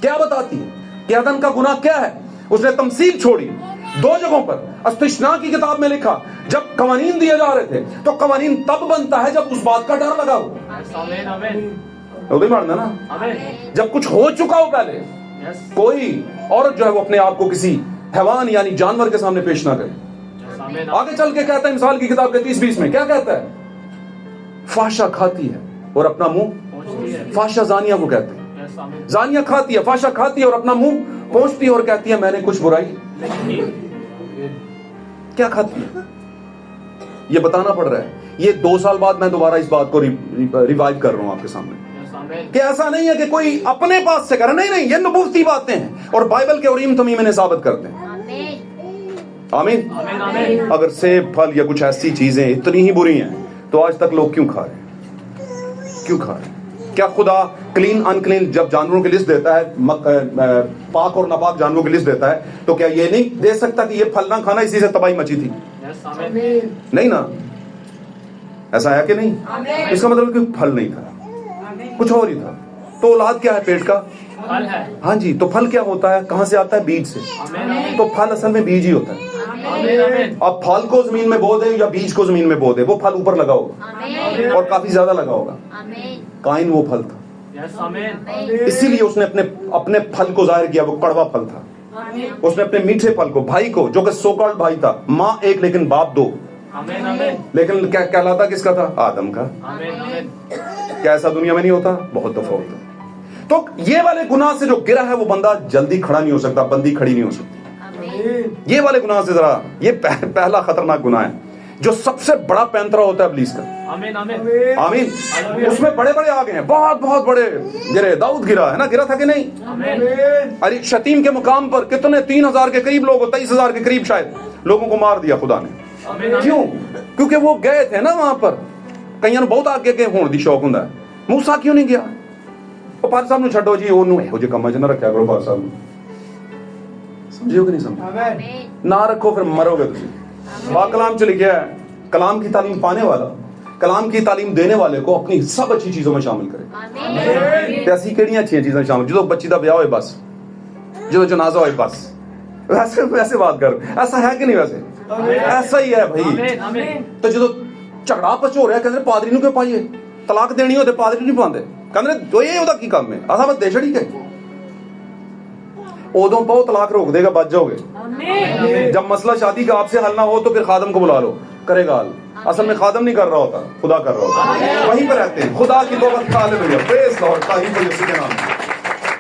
क्या बताती है कि अदन का गुनाह क्या है? उसने तमसील छोड़ी दो जगहों पर। इस्तिश्ना की किताब में लिखा जब कवानीन दिए जा रहे थे तो कवानीन तब बनता है जब उस बात का डर लगा हो, ना जब कुछ हो चुका हो पहले। कोई औरत जो है वो अपने आप को किसी हैवान यानी जानवर के सामने पेश ना करे। आगे चल के कहता है मिसाल की किताब के 30-20 में क्या कहता है? फाशा खाती है और अपना मुंह, फाशा जानिया को कहते हैं, जानिया खाती है, फाशा खाती है और अपना मुंह पहुंचती है और कहती है मैंने कुछ बुराई क्या खत्म है, ये बताना पड़ रहा है। ये 2 साल बाद मैं दोबारा इस बात को रिवाइव कर रहा हूं आपके सामने कि ऐसा नहीं है कि कोई अपने पास से करे, नहीं नहीं, ये नबूवती बातें हैं और बाइबल के उरीम तमीम इन्हें साबित करते हैं। आमीन। अगर सेब फल या कुछ ऐसी चीजें इतनी ही बुरी हैं तो आज तक लोग क्यों खा रहे हैं, क्यों खा रहे हैं? क्या खुदा क्लीन अनक्लीन जब जानवरों की लिस्ट देता है, पाक और नापाक जानवरों की लिस्ट देता है, तो क्या ये नहीं दे सकता कि ये फल ना खाना, इसी से तबाही मची थी? नहीं ना, ऐसा है कि नहीं? इसका मतलब कि फल नहीं था, कुछ और ही था। तो औलाद क्या है? पेट का फल है। हाँ जी, तो फल क्या होता है, कहां से आता है? बीज से। तो फल असल में बीज ही होता है। अब फल को जमीन में बो दे या बीज को जमीन में बो दे, वो फल ऊपर लगा होगा और काफी ज्यादा लगा होगा। काइन वो फल था, इसीलिए उसने अपने फल को जाहिर किया, वो कड़वा फल था। उसने अपने मीठे फल को, भाई को, जो कि सो कॉल्ड भाई था, माँ एक लेकिन बाप दो, लेकिन क्या कहलाता किसका था? आदम का। क्या ऐसा दुनिया में नहीं होता? बहुत दफा होता। तो ये वाले गुनाह से जो गिरा है वो बंदा जल्दी खड़ा नहीं हो सकता, बंदी खड़ी नहीं हो सकती। ये वाले गुनाह से जरा, ये पहला खतरनाक गुनाह है जो सबसे बड़ा पैंतरा होता है इब्लीस का। आमीन। उसमें बड़े बड़े आ गए हैं, बहुत बहुत बड़े गिरे। दाऊद गिरा है ना, गिरा था कि नहीं? अरे शतीम के मुकाम पर कितने 3000 के करीब लोग, 23,000 के करीब शायद लोगों को मार दिया खुदा ने। क्यों? क्योंकि वो गए थे ना वहां पर। कईयां ने बहुत आगे गए होने दी शौक हुंदा है। मूसा क्यों नहीं गया? ਉਹ ਪਾਰ ਸਾਹਿਬ ਨੂੰ ਛੱਡੋ ਜੀ, ਉਹਨੂੰ ਇਹੋ ਜਿਹੇ ਕੰਮਾਂ 'ਚ ਨਾ ਰੱਖਿਆ ਕਰੋ। ਪਾਰ ਸਾਹਿਬ ਨੂੰ ਸਮਝਿਓ ਕਿ नहीं समझ ना रखो, फिर मरोगे तुम। पाक कलाम च लिखा है, कलाम की तालीम पाने वाला कलाम की तालीम देने वाले को अपनी सब अच्छी चीजों में शामिल करे। ऐसी किहड़ियां अच्छी चीजें शामिल? जो बच्ची का ब्याह होए बस, जो जनाजा होए बस, वैसे वैसे बात कर। ऐसा है कि नहीं? वैसे ऐसा ही है भाई। तो जो झगड़ा पच हो रहा, कहते पादरी ਨੂੰ क्यों पाइए? तलाक देनी होते पादरी नहीं पाते, कहते तो ये ਉਹਦਾ ਕੀ ਕੰਮ ਹੈ? असा बस दे छड़ी के उदों पाओ, तलाक रोक देगा, बच जाओगे। जब मसला शादी का आपसे हल ना हो तो फिर खादम को बुला लो, करेगा हल। असल में खादम नहीं कर रहा होता, खुदा कर रहा होता। वहीं पर रहते हैं, खुदा की तौबत का आलम है। प्रेज़ लॉर्ड, तारीफ हो यीशु के नाम में,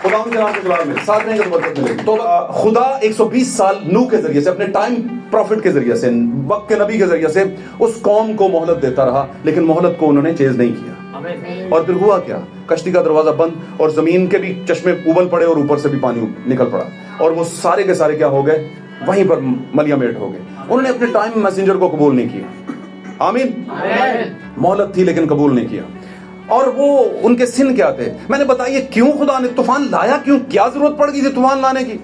खुदा के नाम के जलाल में साथ रहेंगे तो बरकत मिलेगी। तो खुदा 120 साल नूह के जरिए से, अपने टाइम प्रॉफिट के जरिए से, वक्त के नबी के जरिए से उस कौम को मोहलत देता रहा, लेकिन मोहलत को उन्होंने चेज नहीं किया। और फिर हुआ क्या? कश्ती का दरवाजा बंद और जमीन के भी चश्मे उबल पड़े और ऊपर से भी पानी निकल पड़ा और वो सारे के सारे क्या हो गए? वहीं पर मलिया मेट हो गए। उन्होंने अपने टाइम मैसेंजर को कबूल नहीं किया। आमीन। मोहलत थी लेकिन कबूल नहीं किया। और वो उनके सिन क्या थे? मैंने बताइए क्यों खुदा ने तूफान लाया, क्यों, क्या जरूरत पड़ गई थी तूफान लाने की?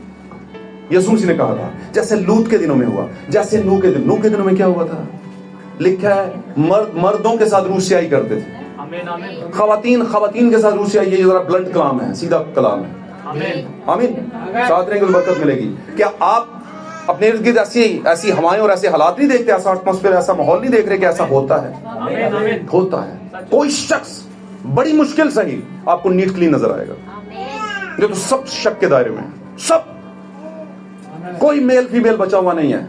यीशु मसीह ने कहा था जैसे लूत के दिनों में हुआ, जैसे नूह के दिनों में क्या हुआ था? लिखा है मर्दों के साथ रूसियाई करते थे, खवातीन के साथ रूसियाई। ये जरा ब्लंट कलाम है, सीधा कलाम है। आमीन। साथ रहेंगे तो बरकत मिलेगी। क्या आप अपने इर्द गिर्द ऐसी हवाएं और ऐसे हालात नहीं देखते, ऐसा एटमॉस्फेयर, ऐसा माहौल नहीं देख रहे कि ऐसा होता है? होता है। कोई शख्स बड़ी मुश्किल से ही आपको नीट क्लीन नजर आएगा। जो तो सब शक के दायरे में, सब, कोई मेल फीमेल बचा हुआ नहीं है।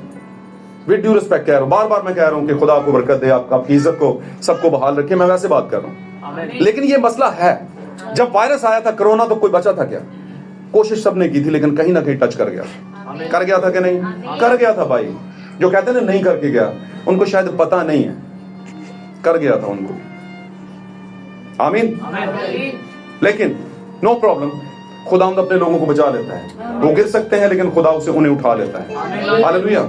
विद ड्यू रिस्पेक्ट कह रहा हूं, बार बार मैं कह रहा हूं कि खुदा आपको बरकत दे, आपकी इज्जत को, सबको बहाल रखे। मैं वैसे बात कर रहा हूं, लेकिन ये मसला है। जब वायरस आया था कोरोना, तो कोई बचा था क्या? कोशिश सबने की थी, लेकिन कहीं ना कहीं टच कर गया था कि नहीं? कर गया था भाई। जो कहते हैं ना नहीं करके गया, उनको शायद पता नहीं है, कर गया था उनको। आमीन। लेकिन नो प्रॉब्लम, खुदा अपने लोगों को बचा लेता है। वो गिर सकते हैं लेकिन खुदा उसे उन्हें उठा लेता है। हालेलुया।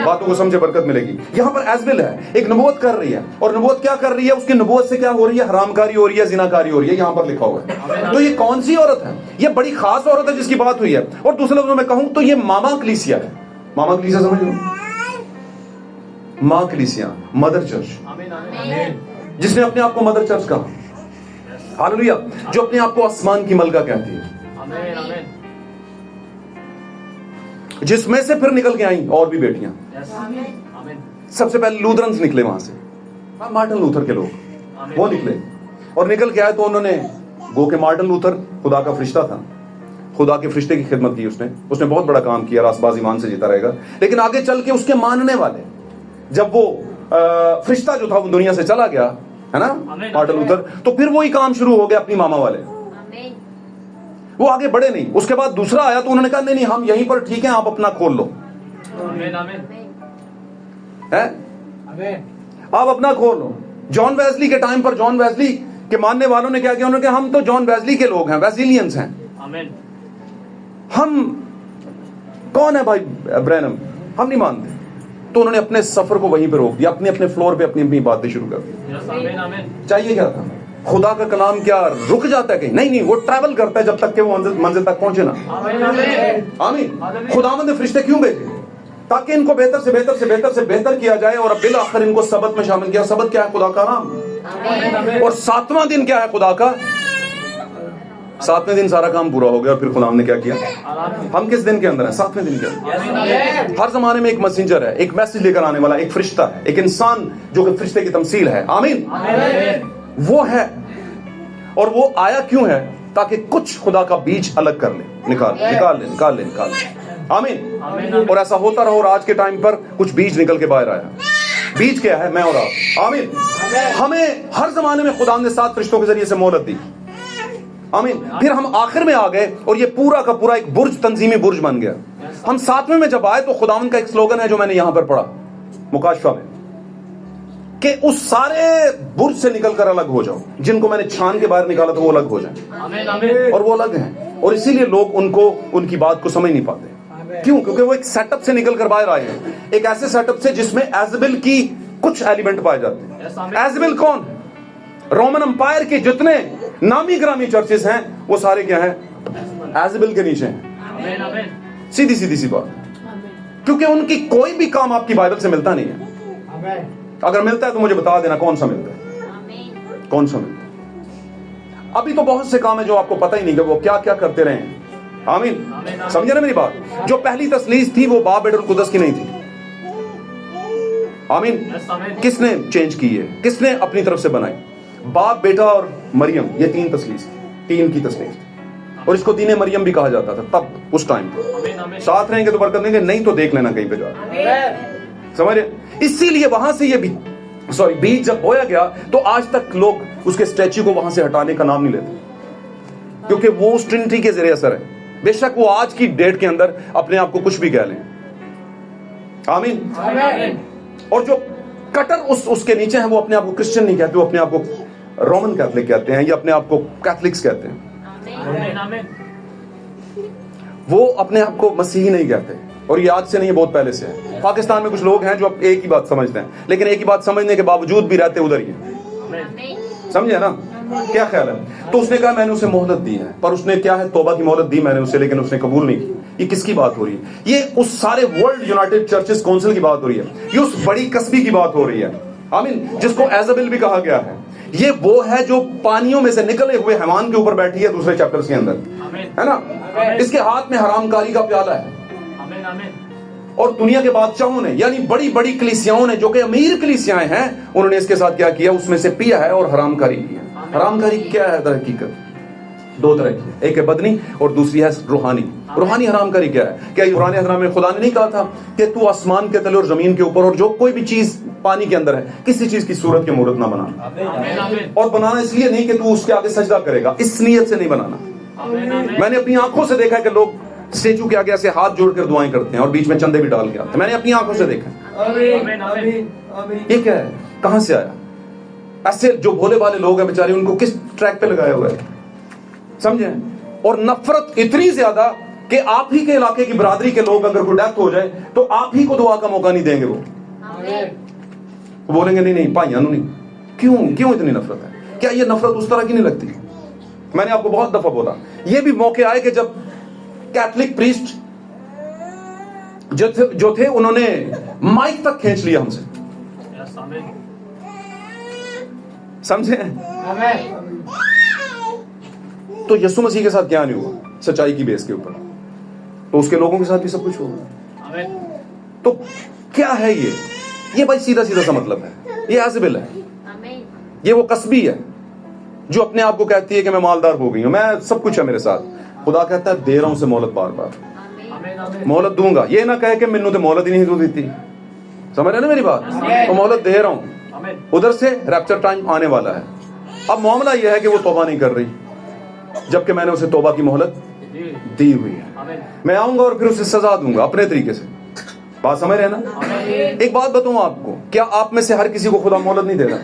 बातों को समझे, बरकत मिलेगी। यहाँ पर एज़बेल है, एक नबूवत कर रही है, और नबूवत क्या कर रही है? उसकी नबूवत से क्या हो रही है? हरामकारी हो रही है, जिनाकारी हो रही है। यहाँ पर लिखा हुआ है। तो ये कौन सी औरत है? ये बड़ी खास औरत है जिसकी बात हुई है। और दूसरे लफ्ज़ों में कहूं तो ये मामा कलीसिया है। मामा कलीसिया समझ लो, माँ कलीसिया, मदर चर्च, जिसने अपने आप को मदर चर्च कहा। हालेलुया। जो अपने आप को आसमान की मलका कहती है, जिसमें से फिर निकल के आई और भी बेटियां। सबसे पहले लूथरन्स निकले वहां से, मार्टिन लूथर के लोग वो निकले, और निकल के आए तो उन्होंने गो के मार्टिन लूथर खुदा का फरिश्ता था, खुदा के फरिश्ते की खिदमत की उसने बहुत बड़ा काम किया, रासबाज ईमान से जीता रहेगा। लेकिन आगे चल के उसके मानने वाले, जब वो फरिश्ता जो था वो दुनिया से चला गया, है ना, मार्टिन लूथर, तो फिर वही काम शुरू हो गया अपनी मामा वाले। वो आगे बढ़े नहीं। उसके बाद दूसरा आया तो उन्होंने कहा नहीं, हम यहीं पर ठीक है, आप अपना खोल लो। है? आप अपना खोलो। जॉन वेस्ली के टाइम पर जॉन वेस्ली के मानने वालों ने क्या किया? उन्होंने कहा हम तो जॉन वेस्ली के लोग हैं, वेस्लियंस हैं। हम कौन है भाई ब्रैनम? हम नहीं मानते। तो उन्होंने अपने सफर को वहीं पे रोक दिया, अपने अपने फ्लोर पे अपनी अपनी बातें शुरू कर दी। चाहिए क्या था? खुदा का कलाम क्या रुक जाता है कहीं? नहीं नहीं, वो ट्रैवल करता है जब तक कि वो मंजिल तक पहुंचे ना। आमीन। खुदावंद ने फरिश्ते क्यों भेजे? ताकि इनको बेहतर से बेहतर से बेहतर से बेहतर किया जाए और बिल आखिर इनको सबत में शामिल किया। सबत क्या है? खुदा का नाम। और 7वां दिन क्या है? खुदा का 7वें दिन सारा काम पूरा हो गया। और फिर खुदा ने क्या किया? हम किस दिन के अंदर हैं? 7वें दिन के अंदर। हर जमाने में एक मैसेंजर है, एक मैसेज लेकर आने वाला, एक फरिश्ता है, एक इंसान जो कि फरिश्ते की तमसील है। आमीन। वो है। और वो आया क्यों है? ताकि कुछ खुदा का बीज अलग कर ले, निकाल ले। आमीन। और ऐसा होता रहा। और आज के टाइम पर कुछ बीज निकल के बाहर आया। बीज क्या है? मैं और आप। आमीन। हमें हर जमाने में खुदा ने 7 फरिश्तों के जरिए से मोहलत दी। आमीन। फिर हम आखिर में आ गए और ये पूरा का पूरा एक बुर्ज, तंजीमी बुर्ज बन गया। हम 7वें में जब आए तो खुदावंद का एक स्लोगन है जो मैंने यहां पर पढ़ा मुकाशफा में, कि उस सारे बुर्ज से निकलकर अलग हो जाओ। जिनको मैंने छान के बाहर निकाला था वो अलग हो जाए। और वो अलग हैं। और इसीलिए लोग उनको, उनकी बात को समझ नहीं पाते। क्यों? क्योंकि वो एक सेटअप से निकलकर बाहर आए हैं, एक ऐसे सेटअप से जिसमें एजबिल की कुछ एलिमेंट पाए जाते हैं। एजबिल कौन? रोमन अंपायर के जितने नामी ग्रामी चर्चेस हैं वो सारे क्या हैं? एजबिल के नीचे हैं। सीधी सीधी सी बात। क्योंकि उनकी कोई भी काम आपकी बाइबल से मिलता नहीं है। अगर मिलता है तो मुझे बता देना कौन सा मिलता है, कौन सा मिलता है। अभी तो बहुत से काम है जो आपको पता ही नहीं कि वो क्या क्या करते रहे हैं। आमीन। समझे ना मेरी बात? जो पहली तस्लीस थी वो बाप बेटे और कुदस की नहीं थी। आमीन। किसने चेंज की है? किसने अपनी तरफ से बनाई? बाप बेटा और मरियम, ये 3 तस्लीस, 3 की तस्लीस थी। और इसको दीने मरियम भी कहा जाता था तब, उस टाइम पर। साथ रहेंगे तो बरकत देंगे, नहीं तो देख लेना कहीं पे जा। समझ रहे? इसीलिए वहां से ये बीज जब बोया गया तो आज तक लोग उसके स्टैच्यू को वहां से हटाने का नाम नहीं लेते, क्योंकि वो उस ट्रिनिटी के जरिए असर है। बेशक वो आज की डेट के अंदर अपने आप को कुछ भी कह लें। आमीन। और जो कटर उसके नीचे हैं वो अपने आप को क्रिश्चियन नहीं कहते, वो अपने आप को रोमन कैथलिक कहते हैं, या अपने आप को कैथलिक्स कहते हैं। वो अपने आप को मसीही नहीं कहते। और ये आज से नहीं है, बहुत पहले से है। पाकिस्तान में कुछ लोग हैं जो एक ही बात समझते हैं, लेकिन एक ही बात समझने के बावजूद भी रहते उधर ही हैं। समझे ना? क्या ख्याल है? तो उसने कहा मैंने उसे मोहलत दी है, पर उसने क्या है? तौबा की मोहलत दी मैंने उसे, लेकिन उसने कबूल नहीं की। ये किसकी बात हो रही है? ये उस सारे वर्ल्ड यूनाइटेड चर्चेस काउंसिल की बात हो रही है। ये उस बड़ी कस्बी की बात हो रही है। आमीन। जिसको एजबिल भी कहा गया है। ये वो है जो पानियों में से निकले हुए हैवान के ऊपर बैठी है दूसरे चैप्टर्स के अंदर, है ना? इसके हाथ में हरामकारी का प्याला है। और दुनिया के बादशाहों ने, यानी बड़ी बड़ी कलीसियाओं ने, जो कि अमीर कलीसियाएं हैं, उन्होंने इसके साथ क्या किया? उसमें से पिया है और हरामकारी की है। हरामकारी क्या है? दर हकीकत 2 तरह की है। एक है बदनी और दूसरी है रूहानी। रूहानी हरामकारी क्या है? क्या पुराने हराम में खुदा ने नहीं कहा था कि तू आसमान के तले और जमीन के ऊपर और जो कोई भी चीज पानी के अंदर है, किसी चीज की सूरत की मूर्त ना बना। और बनाना इसलिए नहीं कि तू उसके आगे सजदा करेगा, इस नियत से नहीं बनाना। मैंने अपनी आंखों से देखा है कि लोग स्टेचू के आगे ऐसे हाथ जोड़कर दुआएं करते हैं और बीच में चंदे भी डाल के आते हैं। मैंने अपनी आंखों से देखा। ये क्या है? कहां से आया? ऐसे जो भोले वाले लोग हैं बेचारे, उनको किस ट्रैक पे लगाया हुआ है? समझे? और नफरत इतनी ज्यादा कि आप ही के इलाके की बरादरी के लोग अगर कोई डेथ हो जाए तो आप ही को दुआ का मौका नहीं देंगे। वो बोलेंगे नहीं भाइयों नहीं। क्यों इतनी नफरत है? क्या ये नफरत उस तरह की नहीं लगती? मैंने आपको बहुत दफा बोला, ये भी मौके आए कि जब कैथलिक प्रीस्ट जो थे उन्होंने माइक तक खींच लिया हमसे। समझे? तो यीशु मसीह के साथ क्या नहीं हुआ? सच्चाई की बेस के ऊपर, तो उसके लोगों के साथ भी सब कुछ होगा। तो क्या है ये भाई सीधा सीधा सा मतलब है, ये एजबिल है, ये वो कस्बी है जो अपने आप को कहती है कि मैं मालदार हो गई हूं, मैं सब कुछ है मेरे साथ। खुदा कहता है दे रहा हूं उसे मोहलत, बार बार मोहलत दूंगा। ये ना कहे कि मैनू तो मोहलत ही नहीं दो दी। समझ रहे ना मेरी बात? तो मोहलत दे रहा हूं, उधर से रैप्चर टाइम आने वाला है। अब मामला यह है कि वो तौबा नहीं कर रही, जबकि मैंने उसे तौबा की मोहलत दी हुई है। मैं आऊंगा और फिर उसे सजा दूंगा अपने तरीके से। बात समझ रहे हैं ना? एक बात बताऊं आपको, क्या आप में से हर किसी को खुदा मोहलत नहीं दे रहा?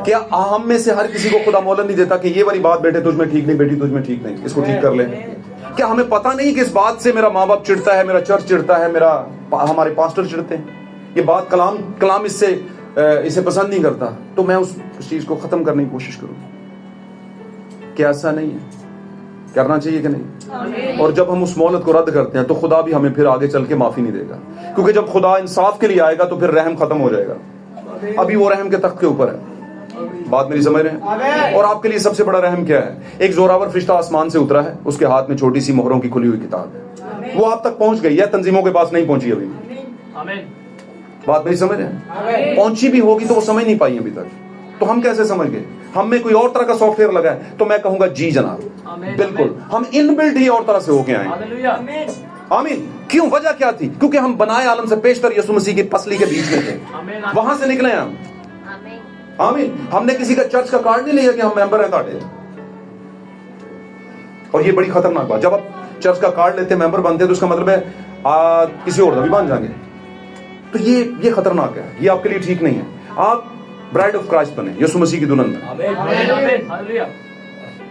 क्या हम में से हर किसी को खुदा मोहलत नहीं देता कि ये वाली बात बेटे तुझ में ठीक नहीं, बेटी तुझ में ठीक नहीं, इसको ठीक कर ले? क्या हमें पता नहीं कि इस बात से मेरा माँ बाप चिढ़ता है, मेरा चर्च चिढ़ता है, हमारे पास्टर चिढ़ते हैं, ये बात कलाम इसे पसंद नहीं करता, तो मैं उस चीज को खत्म करने की कोशिश करूँ? क्या ऐसा नहीं है? करना चाहिए कि नहीं? और जब हम उस मोहलत को रद्द करते हैं तो खुदा भी हमें फिर आगे चल के माफी नहीं देगा, क्योंकि जब खुदा इंसाफ के लिए आएगा तो फिर रहम खत्म हो जाएगा। अभी वो रहम के तख्त के ऊपर है। बात मेरी समझ रहे हैं? और आपके लिए सबसे बड़ा रहम क्या है? एक जोरावर फरिश्ता आसमान से उतरा है, उसके हाथ में छोटी सी मोहरों की खुली हुई किताब है। वो आप तक पहुंच गई है, तंजीमों के पास नहीं पहुंची अभी। बात मेरी समझ रहे हैं? पहुंची भी होगी तो वो समझ नहीं पाई अभी तक, तो हम कैसे समझ गए? हम में कोई और तरह का सॉफ्टवेयर लगा है, तो मैं कहूंगा जी जनाब, बिल्कुल हम इनबिल्ट ही और तरह से होके आए। आमीन। क्यों? वजह क्या थी? क्योंकि हम बनाए आलम से पेशतर यीशु मसीह की पसली के बीच में थे, वहां से निकले हम। आमीन। हमने किसी का चर्च का कार्ड नहीं लिया कि हम मेंबर हैं ताड़े। और ये बड़ी खतरनाक बात, जब आप चर्च का कार्ड लेते मेंबर बनते तो उसका मतलब है किसी और भी बन जाएंगे, तो ये खतरनाक है, ये आपके लिए ठीक नहीं है। आप ब्राइड ऑफ क्राइस्ट बने, यीशु मसीह की दुल्हन बने,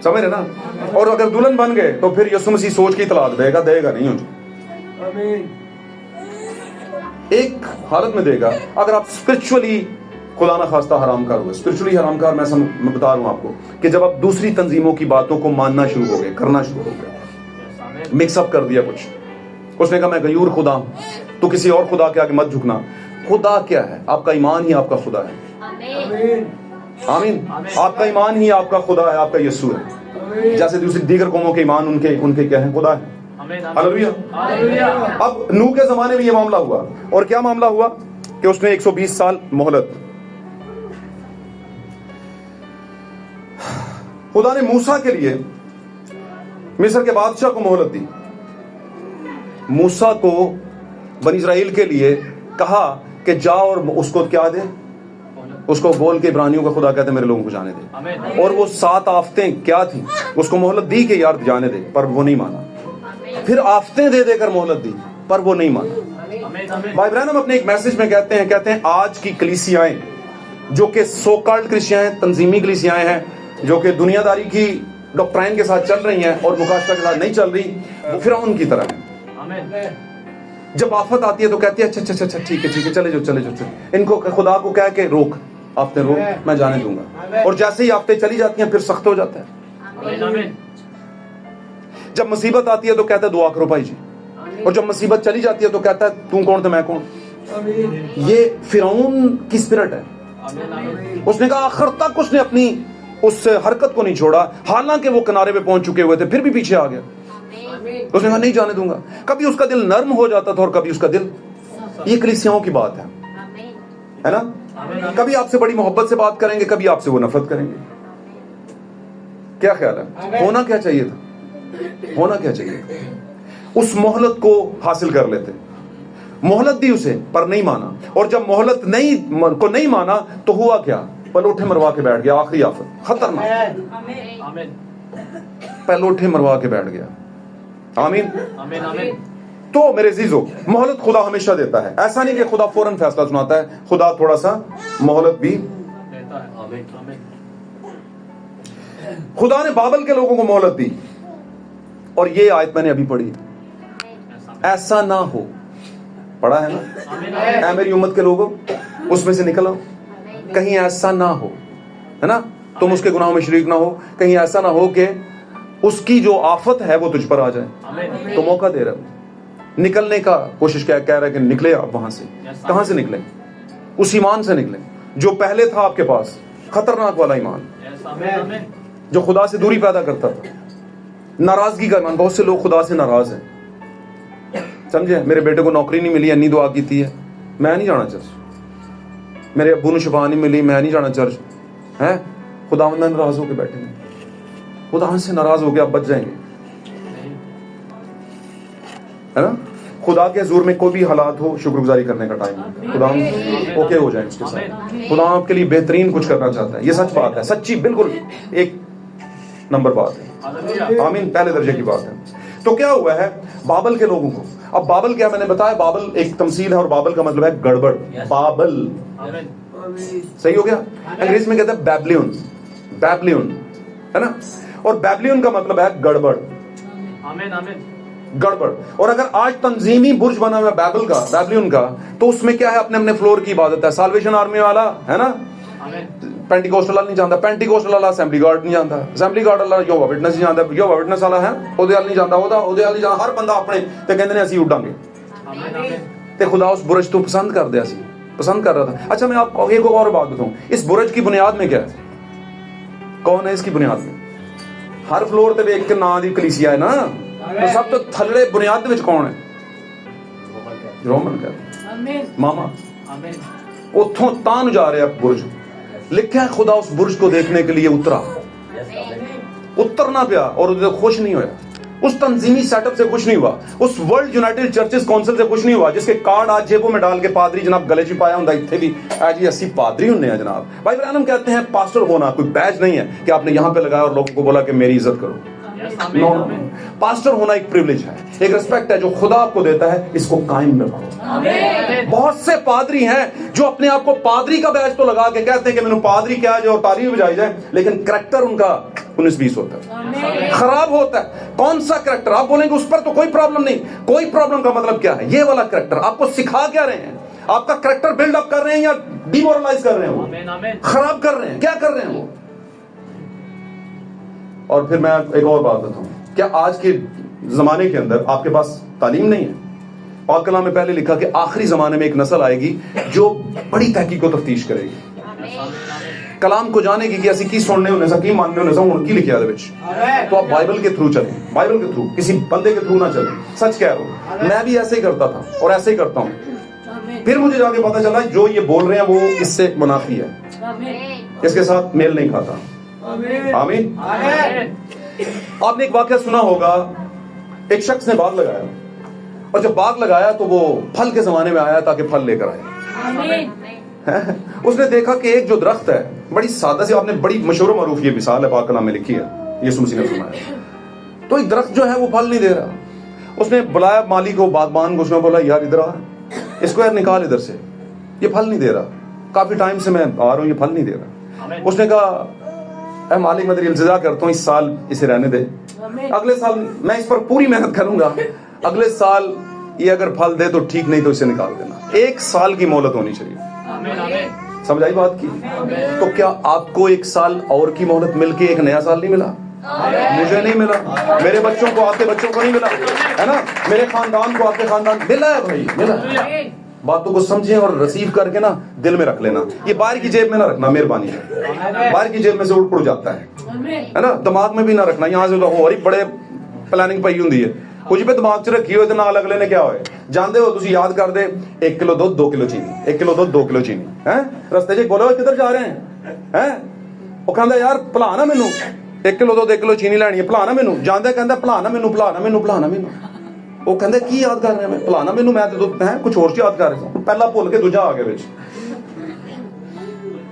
समझ रहे ना? और अगर दुल्हन बन गए तो फिर यीशु मसीह सोच के तलाक देगा नहीं मुझे, एक हालत में देगा अगर आप स्पिरिचुअली खुदा ना खास्ता हरामकार हुए। स्पिरिचुअली हरामकार मैं बता रहा हूं आपको कि जब आप दूसरी तंजीमों की बातों को मानना शुरू हो गए, करना शुरू हो गए, मिक्सअप कर दिया कुछ। उसने कहा मैं गयूर खुदा हूं, तो किसी और खुदा के आगे मत झुकना। खुदा क्या है? आपका ईमान ही आपका खुदा है। आमीन। आपका ईमान ही आपका खुदा है, आपका यीशु है। जैसे दूसरी दीगर कौमों के ईमान उनके क्या है? खुदा है। हालेलुया। अब नूह के जमाने में ये मामला हुआ, और क्या मामला हुआ कि उसने 120 साल मोहलत, खुदा ने मूसा के लिए मिस्र के बादशाह को मोहलत दी। मूसा को बनी इस्राएल के लिए कहा कि जा और उसको क्या दे, उसको बोल के इब्रानियों का खुदा कहते मेरे लोगों को जाने दे। और वो 7 आफतें क्या थी, उसको मोहलत दी कि यार जाने दे, पर वो नहीं माना। फिर आफतें दे देकर मोहलत दी, पर वो नहीं माना। भाई ब्रैनम अपने एक मैसेज में कहते हैं आज की कलीसियाएं जो कि सो कॉल्ड कलीसियाएं, तंजीमी कलीसियाएं हैं, जो कि दुनियादारी की डॉक्ट्राइन के साथ चल रही हैं और मुकाशफा के साथ नहीं चल रही, वो फिरौन की तरह है। जब आफत आती है तो कहती है अच्छा ठीक है चले जाओ। इनको खुदा को कह के रोक, आफतें रोक, मैं जाने दूंगा। और जैसे ही आफतें चली जाती हैं फिर सख्त हो जाता है। जब मुसीबत आती है तो कहता है दुआ करो भाई जी, और जब मुसीबत चली जाती है तो कहता है तू कौन तो मैं कौन। ये फिरौन की स्पिरिट है। उसने कहा आखिर तक उसने अपनी उस हरकत को नहीं छोड़ा, हालांकि वो किनारे पे पहुंच चुके हुए थे, फिर भी पीछे आ गया। उसने कहा नहीं जाने दूंगा। कभी उसका दिल नर्म हो जाता था और कभी उसका दिल, ये कलीसियाओं की बात है ना? कभी आपसे बड़ी मोहब्बत से बात करेंगे, कभी आपसे वो नफरत करेंगे। क्या ख्याल है? होना क्या चाहिए था? होना क्या चाहिए? उस मोहलत को हासिल कर लेते। मोहलत दी उसे, पर नहीं माना। और जब मोहलत नहीं माना तो हुआ क्या? पलोठे मरवा के बैठ गया। आखिरी आफत खतरनाक, पलोठे मरवा के बैठ गया। आमीन। तो मेरे अजीजों, मोहलत खुदा हमेशा देता है। ऐसा नहीं कि खुदा फौरन फैसला सुनाता है, खुदा थोड़ा सा मोहलत भी देता है। खुदा ने बाबल के लोगों को मोहलत दी, और ये आयत मैंने अभी पढ़ी, ऐसा ना हो। पढ़ा है ना? ऐ मेरी उम्मत के लोगों, उसमें से निकलो, कहीं ऐसा ना हो, है ना, तुम उसके गुनाहों में शरीक ना हो। कहीं ऐसा ना हो कि उसकी जो आफत है वो तुझ पर आ जाए। तो मौका दे रहा है निकलने का, कोशिश कह रहा है कि निकले आप वहां से। कहां से निकले? उस ईमान से निकले जो पहले था आपके पास, खतरनाक वाला ईमान जो खुदा से दूरी पैदा करता था, नाराजगी का ईमान। बहुत से लोग खुदा से नाराज हैं, समझे? मेरे बेटे को नौकरी नहीं मिली, अन्नी दुआ की थी है, मैं नहीं जाना चर्च। मेरे अब्बू ने शफा नहीं मिली, मैं नहीं जाना चर्च। है खुदा नाराज होकर बैठे हैं। खुदा से नाराज हो गया, आप बच जाएंगे, है ना? खुदा के हुजूर में कोई भी हालात हो, शुक्रगुजारी करने का टाइम है। खुदा ओके हो जाए उसके साथ। खुदा आपके लिए बेहतरीन कुछ करना चाहता है। ये सच बात है, सच्ची बिल्कुल एक नंबर बात है। आमीन, पहले दर्जे की बात है। तो क्या हुआ है बाबल के लोगों को? اب بابل کیا میں نے بتایا, بابل ایک تمثیل ہے اور بابل کا مطلب ہے گڑبڑ. بابل صحیح ہو گیا. انگریزی میں کہتے ہیں بیبلیون, بیبلیون ہے نا, اور بیبلیون کا مطلب ہے گڑبڑ, گڑبڑ. اور اگر آج تنظیمی برج بنا ہوا ہے بیبل کا, بیبلیون کا, تو اس میں کیا ہے, اپنے اپنے فلور کی عبادت ہے. سالویشن آرمی والا ہے نا پینٹیکوسٹل والا نہیں جانتا, پینٹیکوسٹل والا اسمبلی گارڈ نہیں جانتا, اسمبلی گارڈ والا یہووا وٹنس نہیں جانتا, یہووا وٹنس والا ہے اودے والا نہیں جانتا, اودے والا نہیں جانتا. ہر بندہ اپنے تے کہندے نے اسی اڈاں گے. تے خدا اس برج تو پسند کر دیا, سی پسند کر رہا تھا. اچھا میں آپ کو ایک اور بات بتاؤں, اس برج کی بنیاد میں کیا ہے, کون ہے اس کی بنیاد میں؟ ہر فلور تے ایک نام دی کلیسیا ہے نا, تو سب تو تھلڑے بنیاد وچ کون ہے؟ رومن کا ماما. اتھوں تان جا رہا برج, لکھا ہے خدا اس برج کو دیکھنے کے لیے اترا, اترنا پیا اور خوش نہیں ہویا, اس تنظیمی سیٹ اپ سے خوش نہیں ہوا, اس ورلڈ یونائٹڈ چرچز کونسل سے خوش نہیں ہوا جس کے کارڈ آج جیبوں میں ڈال کے پادری جناب گلے چپایا ہوں اتنے بھی جی 80 پادری ہونے ہیں جناب. بھائی برانم کہتے ہیں پاسٹر ہونا کوئی بیج نہیں ہے کہ آپ نے یہاں پہ لگایا اور لوگوں کو بولا کہ میری عزت کرو. نو, پاسٹر ہونا ایک پریولیج ہے, ایک ریسپیکٹ ہے جو خدا آپ کو دیتا ہے, اس کو قائم رکھو. بہت سے پادری ہیں جو اپنے آپ کو پادری کا بیج تو لگا کے کہتے ہیں کہ میں نے پادری کیا جائے اور تعلیم بجائی جائے, لیکن کریکٹر ان کا 19-20 ہوتا ہے, خراب ہوتا ہے. کون سا کریکٹر آپ بولیں گے اس پر تو کوئی پرابلم نہیں, کوئی پرابلم کا مطلب کیا ہے, یہ والا کریکٹر آپ کو سکھا کیا رہے ہیں, آپ کا کریکٹر بلڈ اپ کر رہے ہیں یا ڈیمورلائز کر رہے ہیں, وہ خراب کر رہے ہیں, کیا کر رہے ہیں وہ. اور پھر میں ایک اور بات بتاؤں, کیا آج کے زمانے کے اندر آپ کے پاس تعلیم نہیں ہے؟ پاک کلام میں پہلے لکھا کہ آخری زمانے میں ایک نسل آئے گی جو بڑی تحقیق و تفتیش کرے گی, کلام کو جانے گی کہ ایسی کی سننے ہونے سے کی ماننے ہونے سے ان کی لکھیا دے وچ. تو آپ بائبل کے تھرو چلیں, بائبل کے تھرو, کسی بندے کے تھرو نہ چلیں. سچ کہہ رہا ہوں, میں بھی ایسے ہی کرتا تھا اور ایسے ہی کرتا ہوں. پھر مجھے جا کے پتا چلا جو یہ بول رہے ہیں وہ اس سے منافی ہے, اس کے ساتھ میل نہیں کھاتا. آمین. آپ نے ایک واقعہ سنا ہوگا, ایک شخص نے باغ لگایا اور جب باغ لگایا تو وہ پھل کے زمانے میں آیا تاکہ پھل لے کر آئے. اس نے دیکھا کہ ایک جو درخت ہے بڑی سادہ سی, آپ نے بڑی مشہور و معروف یہ مثال ہے پاک کلام میں لکھی ہے, یسوع مسیح نے فرمایا, تو ایک درخت جو ہے وہ پھل نہیں دے رہا. اس نے بلایا مالی کو, باغبان کو, اس نے بولا یار ادھر آ, اس کو یار نکال ادھر سے, یہ پھل نہیں دے رہا, کافی ٹائم سے میں آ رہا ہوں, یہ پھل نہیں دے رہا. اس نے کہا اے مالک میں تیری التجا کرتا ہوں اس سال اسے رہنے دے, اگلے سال میں اس پر پوری محنت کروں گا, اگلے سال یہ اگر پھل دے تو ٹھیک, نہیں تو اسے نکال دینا. 1 سال کی مہلت ہونی چاہیے. سمجھ آئی بات کی؟ تو کیا آپ کو 1 سال اور کی مہلت مل کے ایک نیا سال نہیں ملا؟ مجھے نہیں ملا, میرے بچوں کو آپ کے بچوں کو نہیں ملا, ہے نا, میرے خاندان کو آپ کے خاندان ملا ہے بھائی, ملا. باتوں کو سمجھیں اور ریسیو کر کے نا دل میں رکھ لینا. یہ باہر کی جیب میں نہ رکھنا, مہربانی ہے, باہر کی جیب میں سے اڑ جاتا ہے نا, دماغ میں بھی نہ رکھنا. یہاں سے اور بڑے پلاننگ پئی ہوندی ہے, کچھ بھی دماغ چ رکھی ہوئے تو نال اگلے نے کیا ہوئے جانتے ہو, تسی یاد کر دے 1 کلو دودھ 2 کلو چینی, 1 کلو دودھ 2 کلو چینی, رستے چ بولو کدھر جا رہے ہیں, وہ کہندا یار بھلا نا مینوں 1 کلو دودھ 1 کلو چینی لینی ہے, بھلا نا مینوں, جاندا کہندا بھلا نا مینوں, بھلا نا مینوں, بھلا نا مینوں. وہ کہندے کی یاد کر رہے ہیں, بھلا نا مینوں, میں تو کچھ اور یاد کر رہا ہوں, پہلا بھول کے دوجا آ گیا وچ.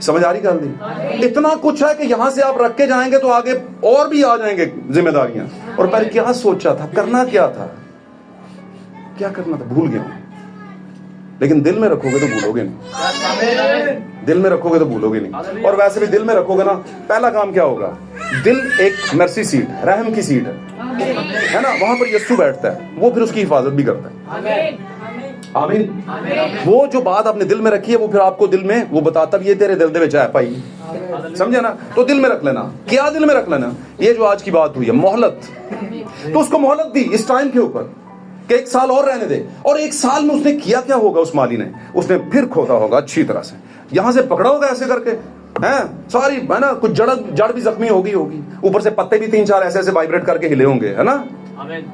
سمجھ آ رہی گل دی؟ اتنا کچھ ہے کہ یہاں سے آپ رکھ کے جائیں گے تو آگے اور بھی آ جائیں گے ذمہ داریاں. اور پہلے کیا سوچا تھا, کرنا کیا تھا, کیا کرنا تھا, بھول گیا ہوں. لیکن دل میں رکھو گے تو بھولو گے نہیں, دل میں رکھو گے تو بھولو گے نہیں. اور ویسے بھی دل میں رکھو گے نا, پہلا کام کیا ہوگا, دل ایک مرسی سیٹ, رحم کی سیٹ ہے نا, وہاں پر یسوع بیٹھتا ہے, وہ پھر اس کی حفاظت بھی کرتا ہے. آمین. وہ جو بات آپ نے دل میں رکھی ہے وہ پھر آپ کو دل میں وہ بتاتا بھی, یہ تیرے دل دے وچ ہے بھائی, سمجھے نا, تو دل میں رکھ لینا. کیا دل میں رکھ لینا, یہ جو آج کی بات ہوئی ہے مہلت, تو اس کو مہلت دی اس ٹائم کے اوپر کہ 1 سال اور رہنے دے. اور 1 سال میں اس نے کیا کیا ہوگا, اس مالی نے, اس نے پھر کھودا ہوگا اچھی طرح سے, یہاں سے پکڑا ہوگا ایسے کر کے, ساری ہے نا, کچھ جڑ بھی زخمی ہوگی, اوپر سے پتے بھی 3-4 ایسے وائبریٹ کر کے ہلے ہوں گے, ہے نا.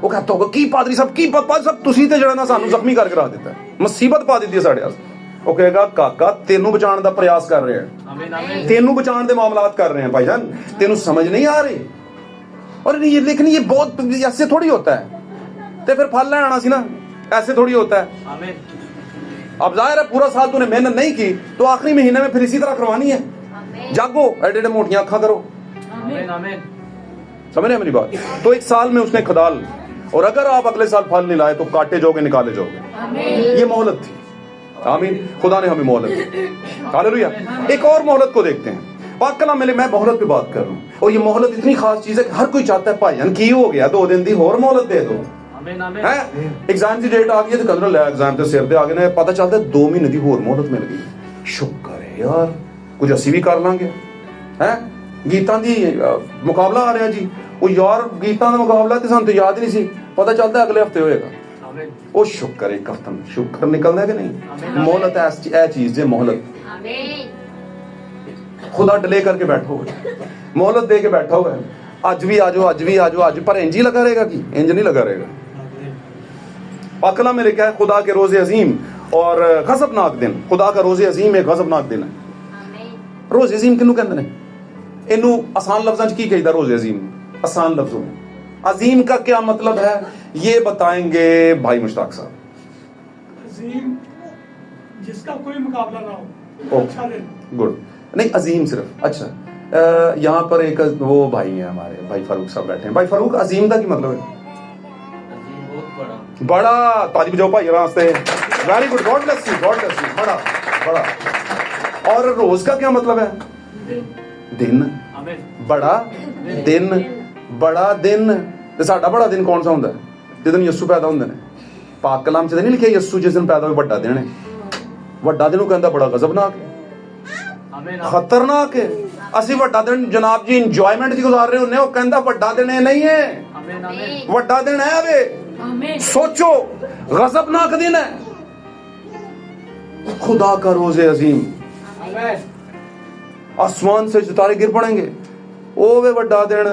وہ کہتا ہوگا کی پادری صاحب, کی پادری صاحب تسی تے جڑا نا سانو زخمی کر کے رکھ دیتا ہے, مصیبت پا دیتی ہے ساڈے واسطے. وہ کہے گا کاکا تینوں بچان دا پریاس کر رہے ہیں, تینوں بچان دے معاملات کر رہے ہیں بھائی جان, تینوں سمجھ نہیں آ رہی. اور لیکن یہ بہت ایسے تھوڑی ہوتا ہے, تے پھر پھل لے آنا سی نا, ایسے تھوڑی ہوتا ہے. اب ظاہر ہے پورا سال تو نے محنت نہیں کی تو آخری مہینے میں پھر اسی طرح کروانی ہے. جاگو, ایڈے موٹیاں اکھاں کرو. سمجھ رہے ہیں میری بات؟ تو 1 سال میں اس نے کھدال, और अगर आप अगले साल फल नहीं लाए तो काटे जाओगे, निकाले जाओगे। ये मोहलत थी। आमीन। खुदा ने हमें मोहलत दी। हालेलुया। एक और मोहलत को देखते हैं। पाक कलाम में मैं मोहलत पे बात कर रहा हूँ, और ये मोहलत इतनी खास चीज है कि हर कोई चाहता है भाई की हो गया 2 दिन दी होर मोहलत दे दो है। एग्जाम की डेट आ गई तो कदर लै एग्जाम ते सिर ते आ गए, पता चलता है 2 महीने की होर मोहलत मिल गई। शुक्र है यार, कुछ असी भी कर लांगे है। गीतां दी मुकाबला आ रहा जी, वो यार गीतां दा मुकाबला ते सानू तो याद ही नहीं सी, पता चलता है अगले हफ्ते होएगा। ओ शुक्र है, एक हफ्ते में शुक्र निकलना है कि नहीं। मोहलत ऐ चीज जे मोहलत खुदा डिले करके बैठा हुआ है, मोहलत दे के बैठा हुआ है। आज भी आजो, आज भी आजो, आज पर इंज ही लगा रहेगा कि इंज नहीं लगा रहेगा। पाक कलाम में लिखा है खुदा के रोज़े अजीम और गज़बनाक दिन। खुदा का रोज़े अजीम एक गज़बनाक दिन है। रोज़े अजीम किनू कहंदे ने? इनू आसान लफ्ज़ां च की कहीदा रोज़े अजीम? आसान लफ्ज़ों में अजीम का क्या मतलब है ये बताएंगे भाई मुश्ताक साहब। अजीम जिसका कोई मुकाबला ना हो। अच्छा दिन। गुड। नहीं अजीम सिर्फ। अच्छा यहाँ पर एक वो भाई हैं हमारे, भाई फारूक साहब बैठे हैं। भाई फारूक, अजीम का की मतलब है? बड़ा। ताली बजाओ भाई रास्ते। Very good, God bless you, God bless you. बड़ा बड़ा। और रोज का क्या मतलब है? दिन। बड़ा दिन, बड़ा दिन। ते साडा बड़ा दिन कौन सा हुंदा है? जिस दिन यस्सू पैदा हुंदे ने। पाक कलाम च नहीं लिखिया यस्सू जिस दिन पैदा होए बड़ा दिन है। बड़ा दिन कहंदा बड़ा गजबनाक है, खतरनाक है। ਅਸੀਂ ਵੱਡਾ ਦਿਨ ਜਨਾਬ ਜੀ ਇੰਜॉयमेंट ਦੀ ਗੁਜ਼ਾਰ ਰਹੇ ਹੁੰਨੇ, ਉਹ ਕਹਿੰਦਾ ਵੱਡਾ ਦਿਨ ਇਹ ਨਹੀਂ ਹੈ। ਵੱਡਾ ਦਿਨ ਹੈ ਵੇ, सोचो गजबनाक दिन है खुदा का रोज़े अजीम। आसमान से सितारे गिर पड़ेंगे, ओ वे बड़ा दिन,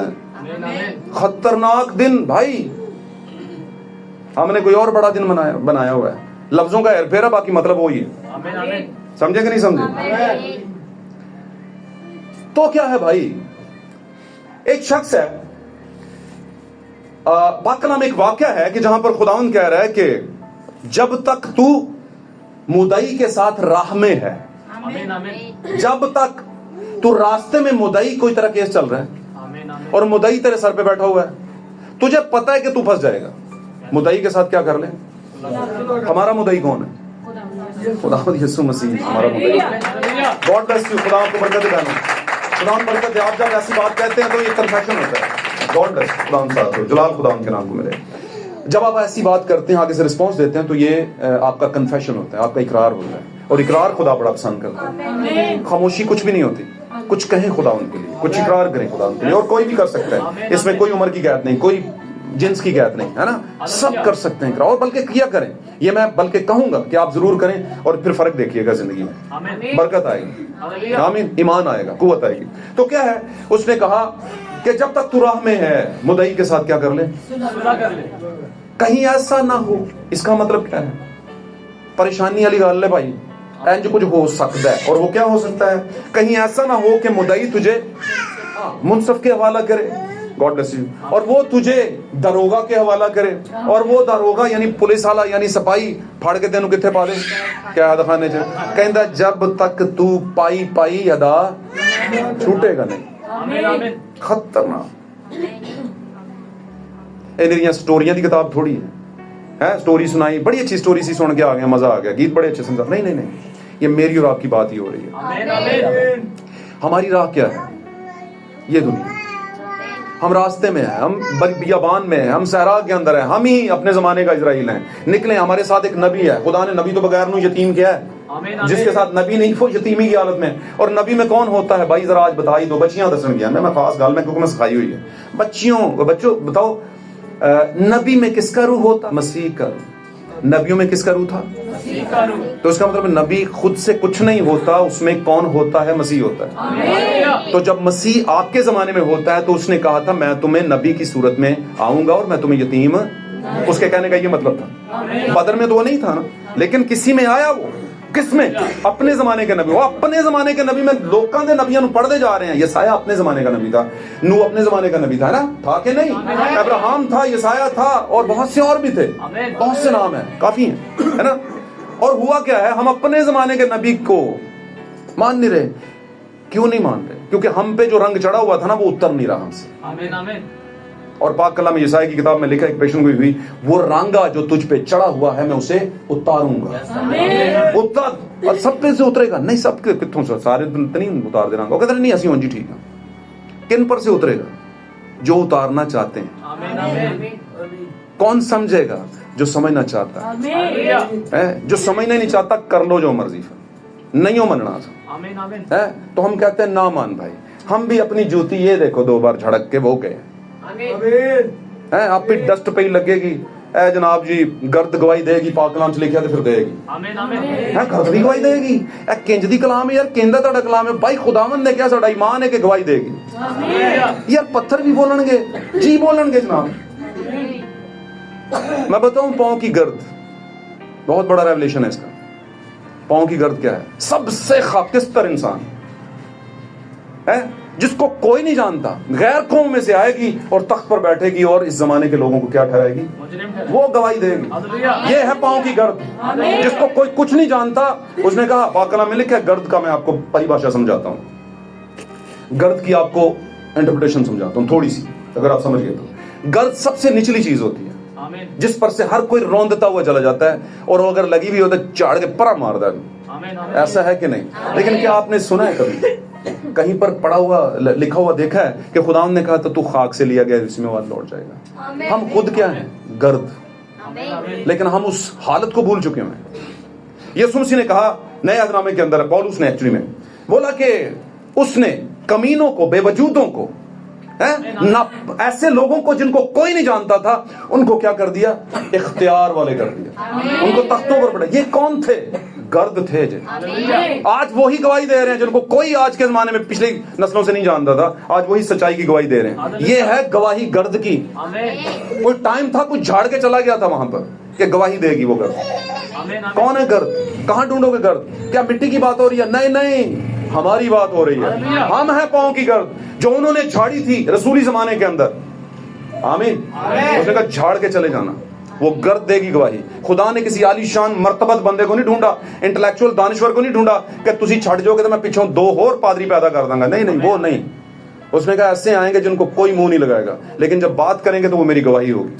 खतरनाक दिन भाई। हमने कोई और बड़ा दिन बनाया हुआ है। लफ्जों का हेरफेर है, बाकी मतलब वही है। समझे कि नहीं समझे? तो क्या है भाई, एक शख्स है, पाक कलाम एक वाक्या है कि जहां पर खुदावंद कह रहा है कि जब तक तू मुदई के साथ राह में है, जब तक तू रास्ते में मुदई कोई तरह केस चल रहा है और मुदई तेरे सर पे बैठा हुआ है, तुझे पता है कि तू फंस जाएगा। मुदई के साथ क्या कर ले? हमारा मुदई कौन है? खुदावंद यीशु मसीह हमारा मुदई। God bless you. खुदा आपको बरकत दे। खुदा बरकत दे। आप जब ऐसी बात कहते हैं तो ये कन्फेशन होता है। God bless. खुदा साथ हो, जलाल खुदा के नाम को मिले। जब आप ऐसी बात करते हैं, आगे से रिस्पांस देते हैं, तो ये आपका कन्फेशन होता है, आपका इकरार होता है। और इकरार खुदा बड़ा पसंद करता है। खामोशी कुछ भी नहीं होती, कुछ कहें खुदा उनके लिए, कुछ इकरार करें खुदा उनके लिए। और कोई भी कर सकता है, इसमें कोई उम्र की कैद नहीं, कोई जिन्स की कैद नहीं है ना, सब कर सकते हैं। और बल्कि किया करें, ये मैं बल्कि कहूंगा कि आप जरूर करें, और फिर फर्क देखिएगा जिंदगी में, बरकत आएगी, आमीन, ईमान आएगा, कुव्वत आएगी। तो क्या है, उसने कहा कि जब तक तू राह में है, मुदई के साथ क्या कर ले? कहीं ऐसा ना हो। इसका मतलब क्या है? परेशानी वाली गल है भाई, इंज कुछ हो सकता है। और वो क्या हो सकता है? कहीं ऐसा ना हो कि मुदई तुझे मुनसफ के हवाला करे, गॉड ब्लेस यू, और वो तुझे दरोगा के हवाला करे, और वो दरोगा यानी पुलिस वाला यानी सिपाही फाड़ के तेनू किथे पा दे, क्या दिखाने च कहंदा जब तक तू पाई पाई अदा छूटेगा नहीं। खतरनाक। इन्हें स्टोरियां की किताब थोड़ी है, स्टोरी सुनाई, बड़ी अच्छी स्टोरी सी सुन के आ गया, मजा आ गया, गीत बड़े अच्छे समझा। नहीं नहीं नहीं, ये मेरी और आपकी बात ही हो रही है। हमारी राह क्या है? ये दुनिया। हम रास्ते में हैं, हम बियाबान में हैं, हम सहरा के अंदर हैं, हम ही अपने जमाने का इजराइल हैं। निकले, हमारे साथ एक नबी है। खुदा ने नबी तो बगैर नू यतीम किया है, जिसके साथ नबी नहीं वो यतीमी की हालत में। और नबी में कौन होता है भाई, जरा आज बता ही दो। बच्चियां दसन गया मैं खास गाल में, क्योंकि मैं सिखाई हुई है बच्चों बताओ, नबी में किसका रूह होता? मसीह का रूह। नबियों में किसका रूह था? तो इसका मतलब नबी खुद से कुछ नहीं होता, उसमें कौन होता है? मसीह होता है। तो जब मसीह आपके जमाने में होता है तो उसने कहा था मैं तुम्हें नबी की सूरत में आऊंगा और मैं तुम्हें यतीम, उसके कहने का ये मतलब था। बदर में तो वो नहीं था ना, लेकिन किसी में आया वो। किसमें? अपने जमाने के नबी। वो अपने जमाने के नबी में लोगों के नबियां पढ़ते जा रहे हैं। यसाया अपने जमाने का नबी था, नू अपने जमाने का नबी था ना, था कि नहीं? अब्राहम था, यसाया था, और बहुत से और भी थे, बहुत से नाम है, काफी है ना। और हुआ क्या है, हम अपने जमाने के नबी को मान नहीं रहे। क्यों नहीं मान रहे? क्योंकि हम पे जो रंग चढ़ा हुआ था ना, वो उतर नहीं रहा हमसे। اور پاک کلام میں یسایا کی کتاب میں لکھا ایک پیشن گوئی ہوئی, وہ رانگا جو تجھ پہ چڑھا ہوا ہے میں اسے اتاروں گا. اتار اور سب پہ سے اترے گا نہیں, سب کے کتوں سے سارے نہیں اتار دے رانگا. وہ کہتے نہیں ایسی جی ٹھیک ہے. کن پر سے اترے گا؟ جو اتارنا چاہتے ہیں. کون سمجھے گا؟ جو سمجھنا چاہتا ہے. جو سمجھنا نہیں چاہتا کر لو جو مرضی, نہیں ہو مننا ہے تو ہم کہتے ہیں نہ مان بھائی. ہم بھی اپنی جوتی یہ دیکھو 2 بار جھڑک کے وہ گئے. آپ پہ ڈسٹ پہ ہی لگے گی, اے جناب جی گرد گواہی دے گی, پاک کلام چ لکھیا تو پھر دے گی. گرد بھی گواہی دے گی. اے کنج دی کلام ہے یار, کیندا تہاڈا کلام ہے بھائی. خداوند نے کیا ساڈا ایمان ہے کہ گواہی دے گی. یار پتھر بھی بولن گے, جی بولن گے جناب. میں بتاؤں پاؤں کی گرد بہت بڑا ریولیشن ہے اس کا. پاؤں کی گرد کیا ہے؟ سب سے خاکستر انسان ہے جس کو کوئی نہیں جانتا, غیر قوم میں سے آئے گی اور تخت پر بیٹھے گی اور اس زمانے کے لوگوں کو کیا ٹھہرائے گی؟ وہ گواہی دے گی. یہ ہے پاؤں کی گرد, جس کو کوئی کچھ نہیں جانتا. اس نے کہا پاک کلام میں لکھا ہے گرد کا میں آپ کو پریبھاشا سمجھاتا ہوں, گرد کی آپ کو انٹرپریٹیشن سمجھاتا ہوں تھوڑی سی, اگر آپ سمجھ گئے تو. گرد سب سے نچلی چیز ہوتی ہے جس پر سے ہر کوئی روندتا ہوا چلا جاتا ہے, اور وہ اگر لگی ہوئی ہوتا ہے چاڑ کے پرا مارتا ہے. ایسا ہے کہ نہیں؟ لیکن کیا آپ نے سنا ہے کبھی کہیں پر پڑا ہوا لکھا ہوا دیکھا ہے کہ خداوند نے کہا تو خاک سے لیا گیا اسی میں بعد لوٹ جائے گا؟ ہم خود کیا ہیں؟ گرد. لیکن ہم اس حالت کو بھول چکے ہیں. یسوع مسیح نے کہا نئے عہد نامے کے اندر, پولس نے ایکچولی میں بولا کہ اس نے کمینوں کو, بے وجودوں کو, ایسے لوگوں کو جن کو کوئی نہیں جانتا تھا, ان کو کیا کر دیا؟ اختیار والے کر دیا. ان کو تختوں پر بڑھا. یہ کون تھے؟ گرد تھے. آج وہی گواہی دے رہے ہیں جن کو کوئی آج کے زمانے میں پچھلی نسلوں سے نہیں جانتا تھا, آج وہی سچائی کی گواہی دے رہے ہیں. یہ ہے گواہی گرد کی. کوئی ٹائم تھا کچھ جھاڑ کے چلا گیا تھا وہاں پر کہ گواہی دے گی وہ گرد. کون ہے گرد؟ کہاں ڈھونڈو گے گرد؟ کیا مٹی کی بات ہو رہی ہے؟ نہیں, ہماری بات ہو رہی ہے. ہم ہیں پاؤں کی گرد جو انہوں نے جھاڑی تھی رسولی زمانے کے اندر. آمین. اس نے کہا جھاڑ کے چلے جانا, وہ گرد دے گی گواہی. خدا نے کسی عالی شان مرتبت بندے کو نہیں ڈھونڈا, انٹلیکچوئل دانشور کو نہیں ڈھونڈا کہ تسی چھٹ جاؤ گے تو میں پیچھوں 2 اور پادری پیدا کر دوں گا. نہیں, وہ نہیں. اس نے کہا ایسے آئیں گے جن کو کوئی منہ نہیں لگائے گا, لیکن جب بات کریں گے تو وہ میری گواہی ہوگی.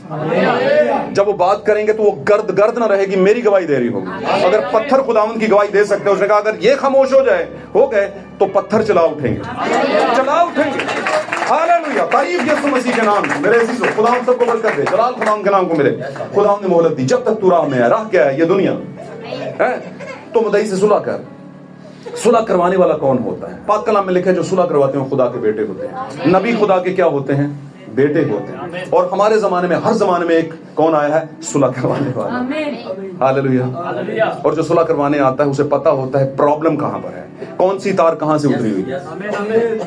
جب وہ بات کریں گے تو وہ گرد نہ رہے گی, میری گواہی دے رہی ہوگی. اگر پتھر خداوند کی گواہی دے سکتے ہیں, اس نے کہا اگر یہ خاموش ہو گئے تو پتھر چلا اٹھیں گے. ہاللویا, تعریف یسوع مسیح کے نام. میرے عزیزو, خداوند سب کو برکت دے. جلال خداوند کے نام کو ملے. خداوند نے مہلت دی جب تک تو راہ میں ہے. راہ کیا ہے؟ یہ دنیا ہے. تو مدعی سے صلح کر. صلح کروانے والا کون ہوتا ہے؟ پاک کلام میں لکھا ہے جو صلح کرواتے ہیں خدا کے بیٹے ہوتے ہیں. نبی خدا کے کیا ہوتے ہیں؟ بیٹے ہوتے ہیں. اور ہمارے زمانے میں, ہر زمانے میں ایک کون آیا ہے؟ صلح کروانے والا. ہاللویا. اور جو صلح کروانے آتا ہے اسے پتا ہوتا ہے پرابلم کہاں پر ہے, کون سی تار کہاں سے اتری ہوئی,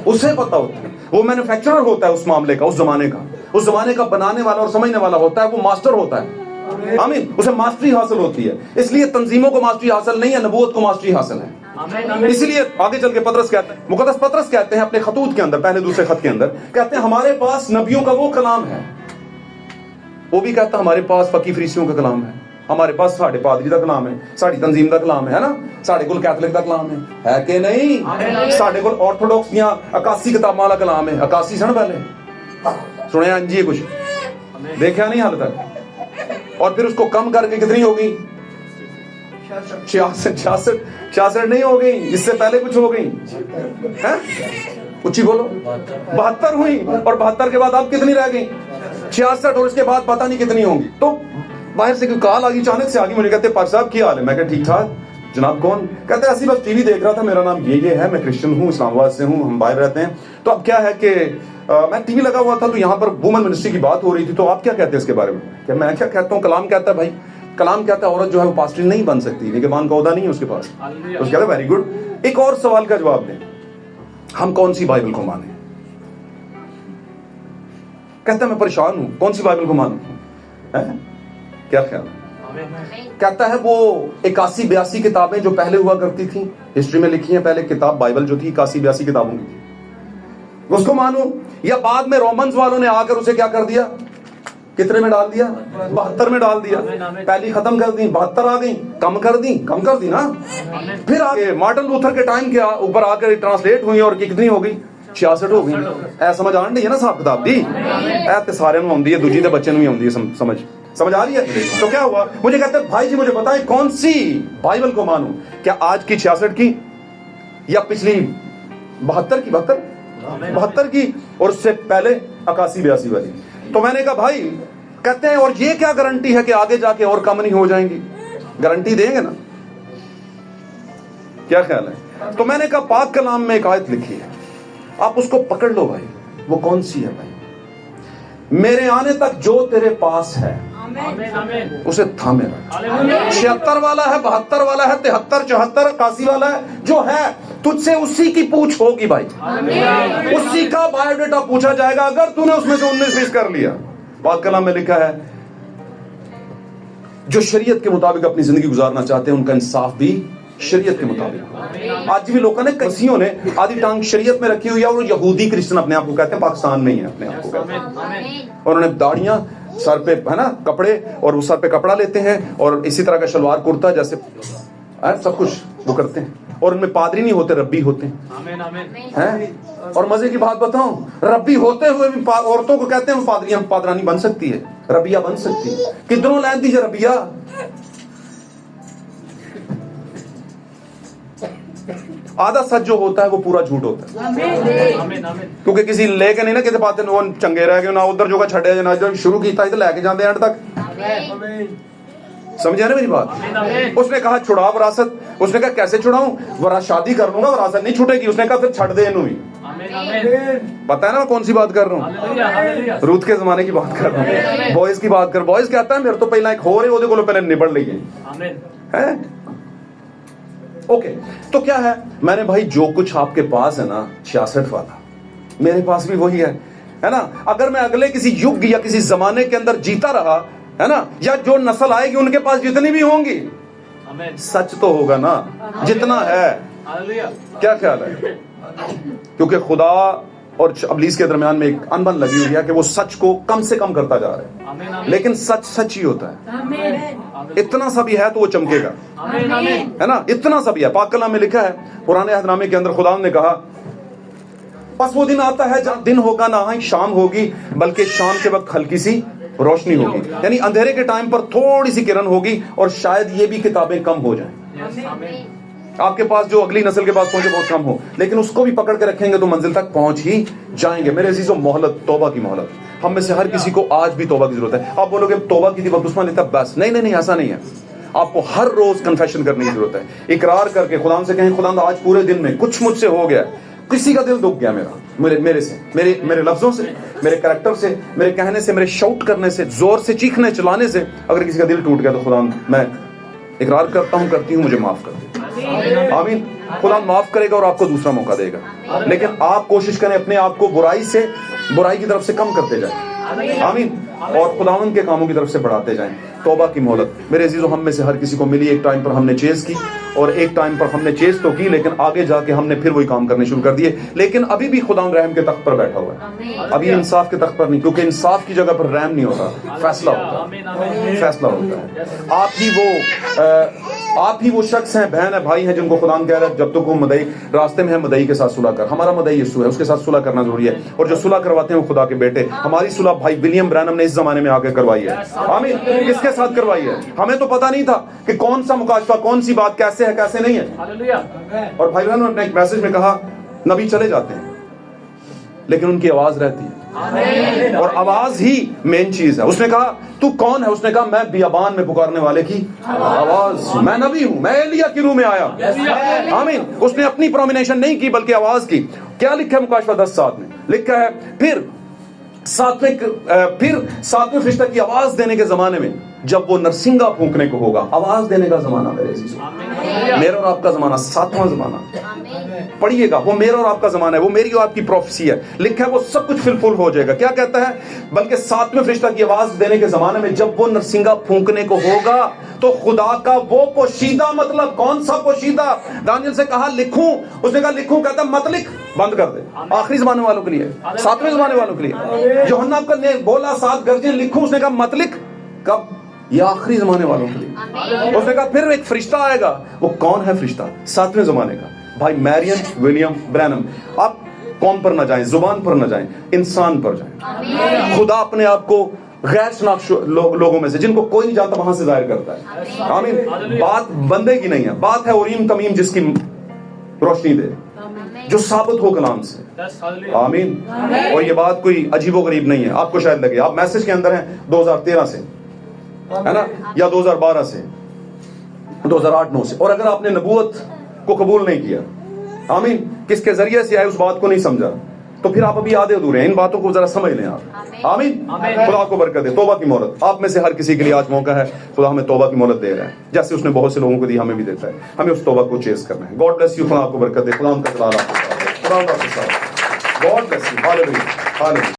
اسے پتا ہوتا ہے. وہ مینوفیکچرر ہوتا ہے اس معاملے کا, اس زمانے کا بنانے والا اور سمجھنے والا ہوتا ہے. وہ ماسٹر ہوتا ہے. آمین. اسے ماسٹری حاصل ہوتی ہے. اس لیے تنظیموں کو ماسٹری حاصل نہیں ہے, نبوت کو ماسٹری حاصل ہے. اسی لیے آگے چل کے پطرس کہتے ہیں, مقدس پطرس کہتے ہیں اپنے خطوط کے اندر, پہلے دوسرے خط کے اندر کہتے ہیں ہمارے پاس نبیوں کا وہ کلام ہے. وہ بھی کہتا ہمارے پاس فقی فریسیوں کا کلام ہے, ہمارے پاس ساڑھے پادری کا کلام ہے, ساڑھی تنظیم کا کلام ہے نا, ساڑھے کل کیتھولک کا کلام ہے کہ نہیں, ساڑھے کل آرتھوڈاکس یا 81 کتاباں والا کلام ہے. 81 سن پہلے سنے انجی کچھ دیکھا نہیں حال تک. اور پھر اس کو کم کر کے کتنی ہوگی؟ 66 نہیں ہو گئی, اس سے پہلے کچھ ہو گئی. اچھی بولو, 72 ہوئی, اور 72 کے بعد اب کتنی رہ گئی؟ 66, اور اس کے بعد پتہ نہیں کتنی ہوں گی. تو باہر سے کوئی کال آگی, اچانک سے آگی, مجھے کہتے پاک صاحب کیا حال ہے؟ میں کہ ٹھیک ٹھاک. جناب کون؟ کہتے ایسی بس ٹی وی دیکھ رہا تھا, میرا نام یہ ہے, میں کرسچن ہوں, اسلام آباد سے ہوں, ہم باہر رہتے ہیں. تو اب کیا ہے کہ میں ٹی وی لگا ہوا تھا تو یہاں پر وومن منسٹری کی بات ہو رہی تھی, تو آپ کیا کہتے ہیں اس کے بارے میں؟ کہ میں کیا کہتا ہوں, کلام کہتا ہے بھائی, کلام کہتا ہے عورت جو ہے وہ پاسٹری نہیں بن سکتی, نگہبان کا عہدہ نہیں ہے اس کے پاس. اس کہتا ہے ویری گڈ, ایک اور سوال کا جواب دیں, ہم کون سی بائبل کو مانیں؟ کہتا ہے میں پریشان ہوں, کون سی بائبل کو مانوں؟ کیا خیال ہے؟ کہتا ہے وہ 81-82 کتابیں جو پہلے ہوا کرتی تھیں, ہسٹری میں لکھی ہیں, پہلے کتاب بائبل جو تھی 81-82 کتابوں کی تھی, اس کو مانوں, یا بعد میں رومنز والوں نے آ کر اسے کیا کر دیا, کتنے میں ڈال دیا؟ 72 میں ڈال دیا. پہلی ختم کر دی, 72 آ گئی, کم کر دی نا. پھر آگے مارٹن لوتھر کے ٹائم کیا اوپر آ کر ٹرانسلیٹ ہوئی, اور کتنی ہو گئی؟ 66 ਹੋ ਗਈ ਐ ਸਮਝ ਆਣ ਡਈ ਹੈ ना ਹਿਸਾਬ ਕਿਤਾਬ ਦੀ ਐ ਤੇ ਸਾਰਿਆਂ ਨੂੰ ਆਉਂਦੀ ਹੈ ਦੂਜੀ ਦੇ ਬੱਚੇ ਨੂੰ ਵੀ ਆਉਂਦੀ है समझ आ रही है तो क्या हुआ मुझे कहते हैं भाई जी मुझे बताएं कौन सी बाइबल को मानूं क्या आज की 66 की या पिछली 72 की और उससे पहले 81-82 वाली तो मैंने कहा भाई कहते हैं और ये क्या गारंटी है कि आगे जाके और कम नहीं हो जाएंगी गारंटी देंगे ना क्या ख्याल है तो मैंने कहा पाक कलाम में एक आयत लिखी है आप उसको पकड़ लो भाई वो कौन सी है भाई मेरे आने तक जो तेरे पास है उसे थामे रख 76 वाला है 72 वाला है 73 74 81 वाला है जो है तुझसे उसी की पूछ होगी भाई उसी का बायोडेटा पूछा जाएगा अगर तूने उसमें से 19-20 कर लिया पाक कलाम में लिखा है जो शरीयत के मुताबिक अपनी जिंदगी गुजारना चाहते हैं उनका इंसाफ भी शरीयत के मुताबिक आज भी लोगों ने कसियों ने आधी टांग शरीयत में रखी हुई है और यहूदी क्रिश्चियन अपने आप को कहते हैं पाकिस्तान में ही है अपने आप को कहते हैं और उन्होंने दाढ़ियां सर पे है ना कपड़े और उस सर पे कपड़ा लेते हैं और इसी तरह का शलवार कुर्ता जैसे सब कुछ वो करते हैं और उनमें पादरी नहीं होते रब्बी होते हैं और मजे की बात बताऊं रब्बी होते हुए भी औरतों को कहते हैं पादरियां पादरानी बन सकती है रबिया बन सकती है किधरों लैन दीजिए रबिया आधा सच जो होता है वो पूरा झूठ होता है क्योंकि किसी लेके नहीं ना किसी पाते वो चंगे रह गए ना उधर जो का छड़े ना जो शुरू किया तो लेके जाते एंड तक समझे ना मेरी बात उसने कहा छुड़ा विरासत उसने कहा कैसे छुड़ाऊं वरा शादी कर लूंगा विरासत नहीं छूटेगी उसने कहा फिर छड़ दे इन्हों भी पता है ना मैं कौन सी बात कर रहा हूँ रूथ के जमाने की बात कर रहा हूँ बॉयज की बात कर बॉयज कहता है मेरे तो पहला एक हो रहे ओदे को पहले निबड़ लीजिए है ओके तो क्या है मैंने भाई जो कुछ आपके पास है ना 66 वाला मेरे पास भी वही है ना अगर मैं अगले किसी युग या किसी जमाने के अंदर जीता रहा है ना या जो नस्ल आएगी उनके पास जितनी भी होंगी सच तो होगा ना जितना है क्या ख्याल है क्योंकि खुदा और इब्लीस के दरमियान में एक अनबन लगी हुई है कि वो सच को कम से कम करता जा रहा है लेकिन सच सच ही होता है इतना सा भी है तो वो चमकेगा है ना इतना सा भी है पाक कलाम में लिखा है पुराने अहदनामे के अंदर खुदा ने कहा बस वो दिन आता है जब दिन होगा ना ही शाम होगी बल्कि शाम के वक्त हल्की सी रोशनी होगी यानी अंधेरे के टाइम पर थोड़ी सी किरण होगी और शायद ये भी किताबें कम हो जाएं आपके पास जो अगली नस्ल के पास पहुंचे बहुत कम हो लेकिन उसको भी पकड़ के रखेंगे तो मंजिल तक पहुंच ही जाएंगे मेरे अजीजों मोहलत तौबा की मोहलत हम में से हर किसी को आज भी तौबा की जरूरत है आप बोलोगे तौबा की थी वक्त उस्मान लेता बस नहीं ऐसा नहीं है आपको हर रोज कन्फेशन करने की जरूरत है इकरार करके खुदा से कहें खुदा आज पूरे दिन में कुछ मुझसे हो गया किसी का दिल दुख गया मेरे से मेरे लफ्जों से मेरे कैरेक्टर से मेरे कहने से मेरे शाउट करने से जोर से चीखने चलाने से अगर किसी का दिल टूट गया तो खुदा मैं इकरार करती हूँ मुझे माफ कर दे आमीन खुदा माफ करेगा और आपको दूसरा मौका देगा लेकिन आप कोशिश करें अपने आप को बुराई की तरफ से कम करते जाएं आमीन और खुदावंद के कामों की तरफ से बढ़ाते जाएं तौबा की मोहलत मेरे अजीजों हम में से हर किसी को मिली एक टाइम पर हमने चेज की और एक टाइम पर हमने चेज तो की लेकिन आगे जाके हमने फिर वही काम करने शुरू कर दिए लेकिन अभी भी खुदा रहम के तख्त पर बैठा हुआ है अभी इंसाफ के तख्त पर नहीं क्योंकि इंसाफ की जगह पर रहम नहीं होता फैसला होता है आप ही वो शख्स हैं बहन है भाई हैं जिनको खुदा कह रहा है जब तक वो मदई रास्ते में है मदई के साथ सुलह कर हमारा मदई यीशु है उसके साथ सुलह करना जरूरी है और जो सुलह करवाते हैं वो खुदा के बेटे हमारी सुलह भाई विलियम ब्रैनम ने इस जमाने में आकर करवाई है आमीन किसके साथ करवाई है हमें तो पता नहीं था कि कौन सा मुकाशफा कौन सी बात कैसे है कैसे नहीं है और भाई बहनों ने एक मैसेज में कहा नबी चले जाते हैं लेकिन उनकी आवाज रहती है और आवाज ही मेन चीज है उसने कहा तू कौन है उसने कहा मैं बियाबान में पुकारने वाले की आवाज मैं नबी हूं मैं एलिया की रूह में आया आमीन उसने अपनी प्रोमिनेशन नहीं की बल्कि आवाज की क्या लिखा है मुकाशफा 10:7 में लिखा है फिर सातवें फरिश्ता की आवाज देने के जमाने में जब वो नरसिंगा फूंकने को होगा आवाज देने का जमाना मेरा और आपका जमाना 7वां जमाना पढ़िएगा वो मेरा और आपका जमाना है वो मेरी और आपकी प्रोफेसी है लिखा है वो सब कुछ फुलफिल हो जाएगा क्या कहता है बल्कि 7वें फरिश्ता की आवाज देने के जमाने में जब वो नरसिंगा फूंकने को होगा तो खुदा का वो पोशीदा मतलब कौन सा पोशीदा दानियल से कहा लिखूं उसने कहा लिखूं कहता मत लिख बंद कर दे आखिरी जमाने वालों के लिए 7वें जमाने वालों के लिए यूहन्ना ने बोला 7 गर्जें लिखूं उसने कहा मत लिख कब ये आखिरी जमाने वालों के लिए उसने कहा फिर एक फरिश्ता आएगा वो कौन है फरिश्ता 7वें जमाने का भाई मैरियन विलियम ब्रैनम आप قوم پر نہ جائیں, زبان پر نہ جائیں, انسان پر جائیں. خدا اپنے آپ کو غیر شناخت لوگوں میں سے جن کو کوئی نہیں جانتا وہاں سے ظاہر کرتا ہے. آمین. بات بندے کی نہیں ہے, بات ہے اوریم تمیم جس کی روشنی دے, جو ثابت ہو کلام سے. آمین. اور یہ بات کوئی عجیب و غریب نہیں ہے. آپ کو شاید لگے آپ میسج کے اندر ہیں 2013 سے, ہے نا, یا 2012 سے, 2008-9 سے, اور اگر آپ نے نبوت کو قبول نہیں کیا, آمین, کس کے ذریعے سے آئے اس بات کو نہیں سمجھا, تو پھر آپ ابھی آدھے ادھورے ہیں. ان باتوں کو ذرا سمجھ لیں آپ. آمین. خدا کو برکت دے. توبہ کی مہلت آپ میں سے ہر کسی کے لیے آج موقع ہے. خدا ہمیں توبہ کی مہلت دے رہا ہے, جیسے اس نے بہت سے لوگوں کو دی, ہمیں بھی دیتا ہے. ہمیں اس توبہ کو چیز کرنا ہے. God bless you. خدا آپ کو برکت دے. خدا ان کا خدا آپ کو ساتھ. خدا ان کا ساتھ. God bless you. ہاللیلویا. ہاللیلویا.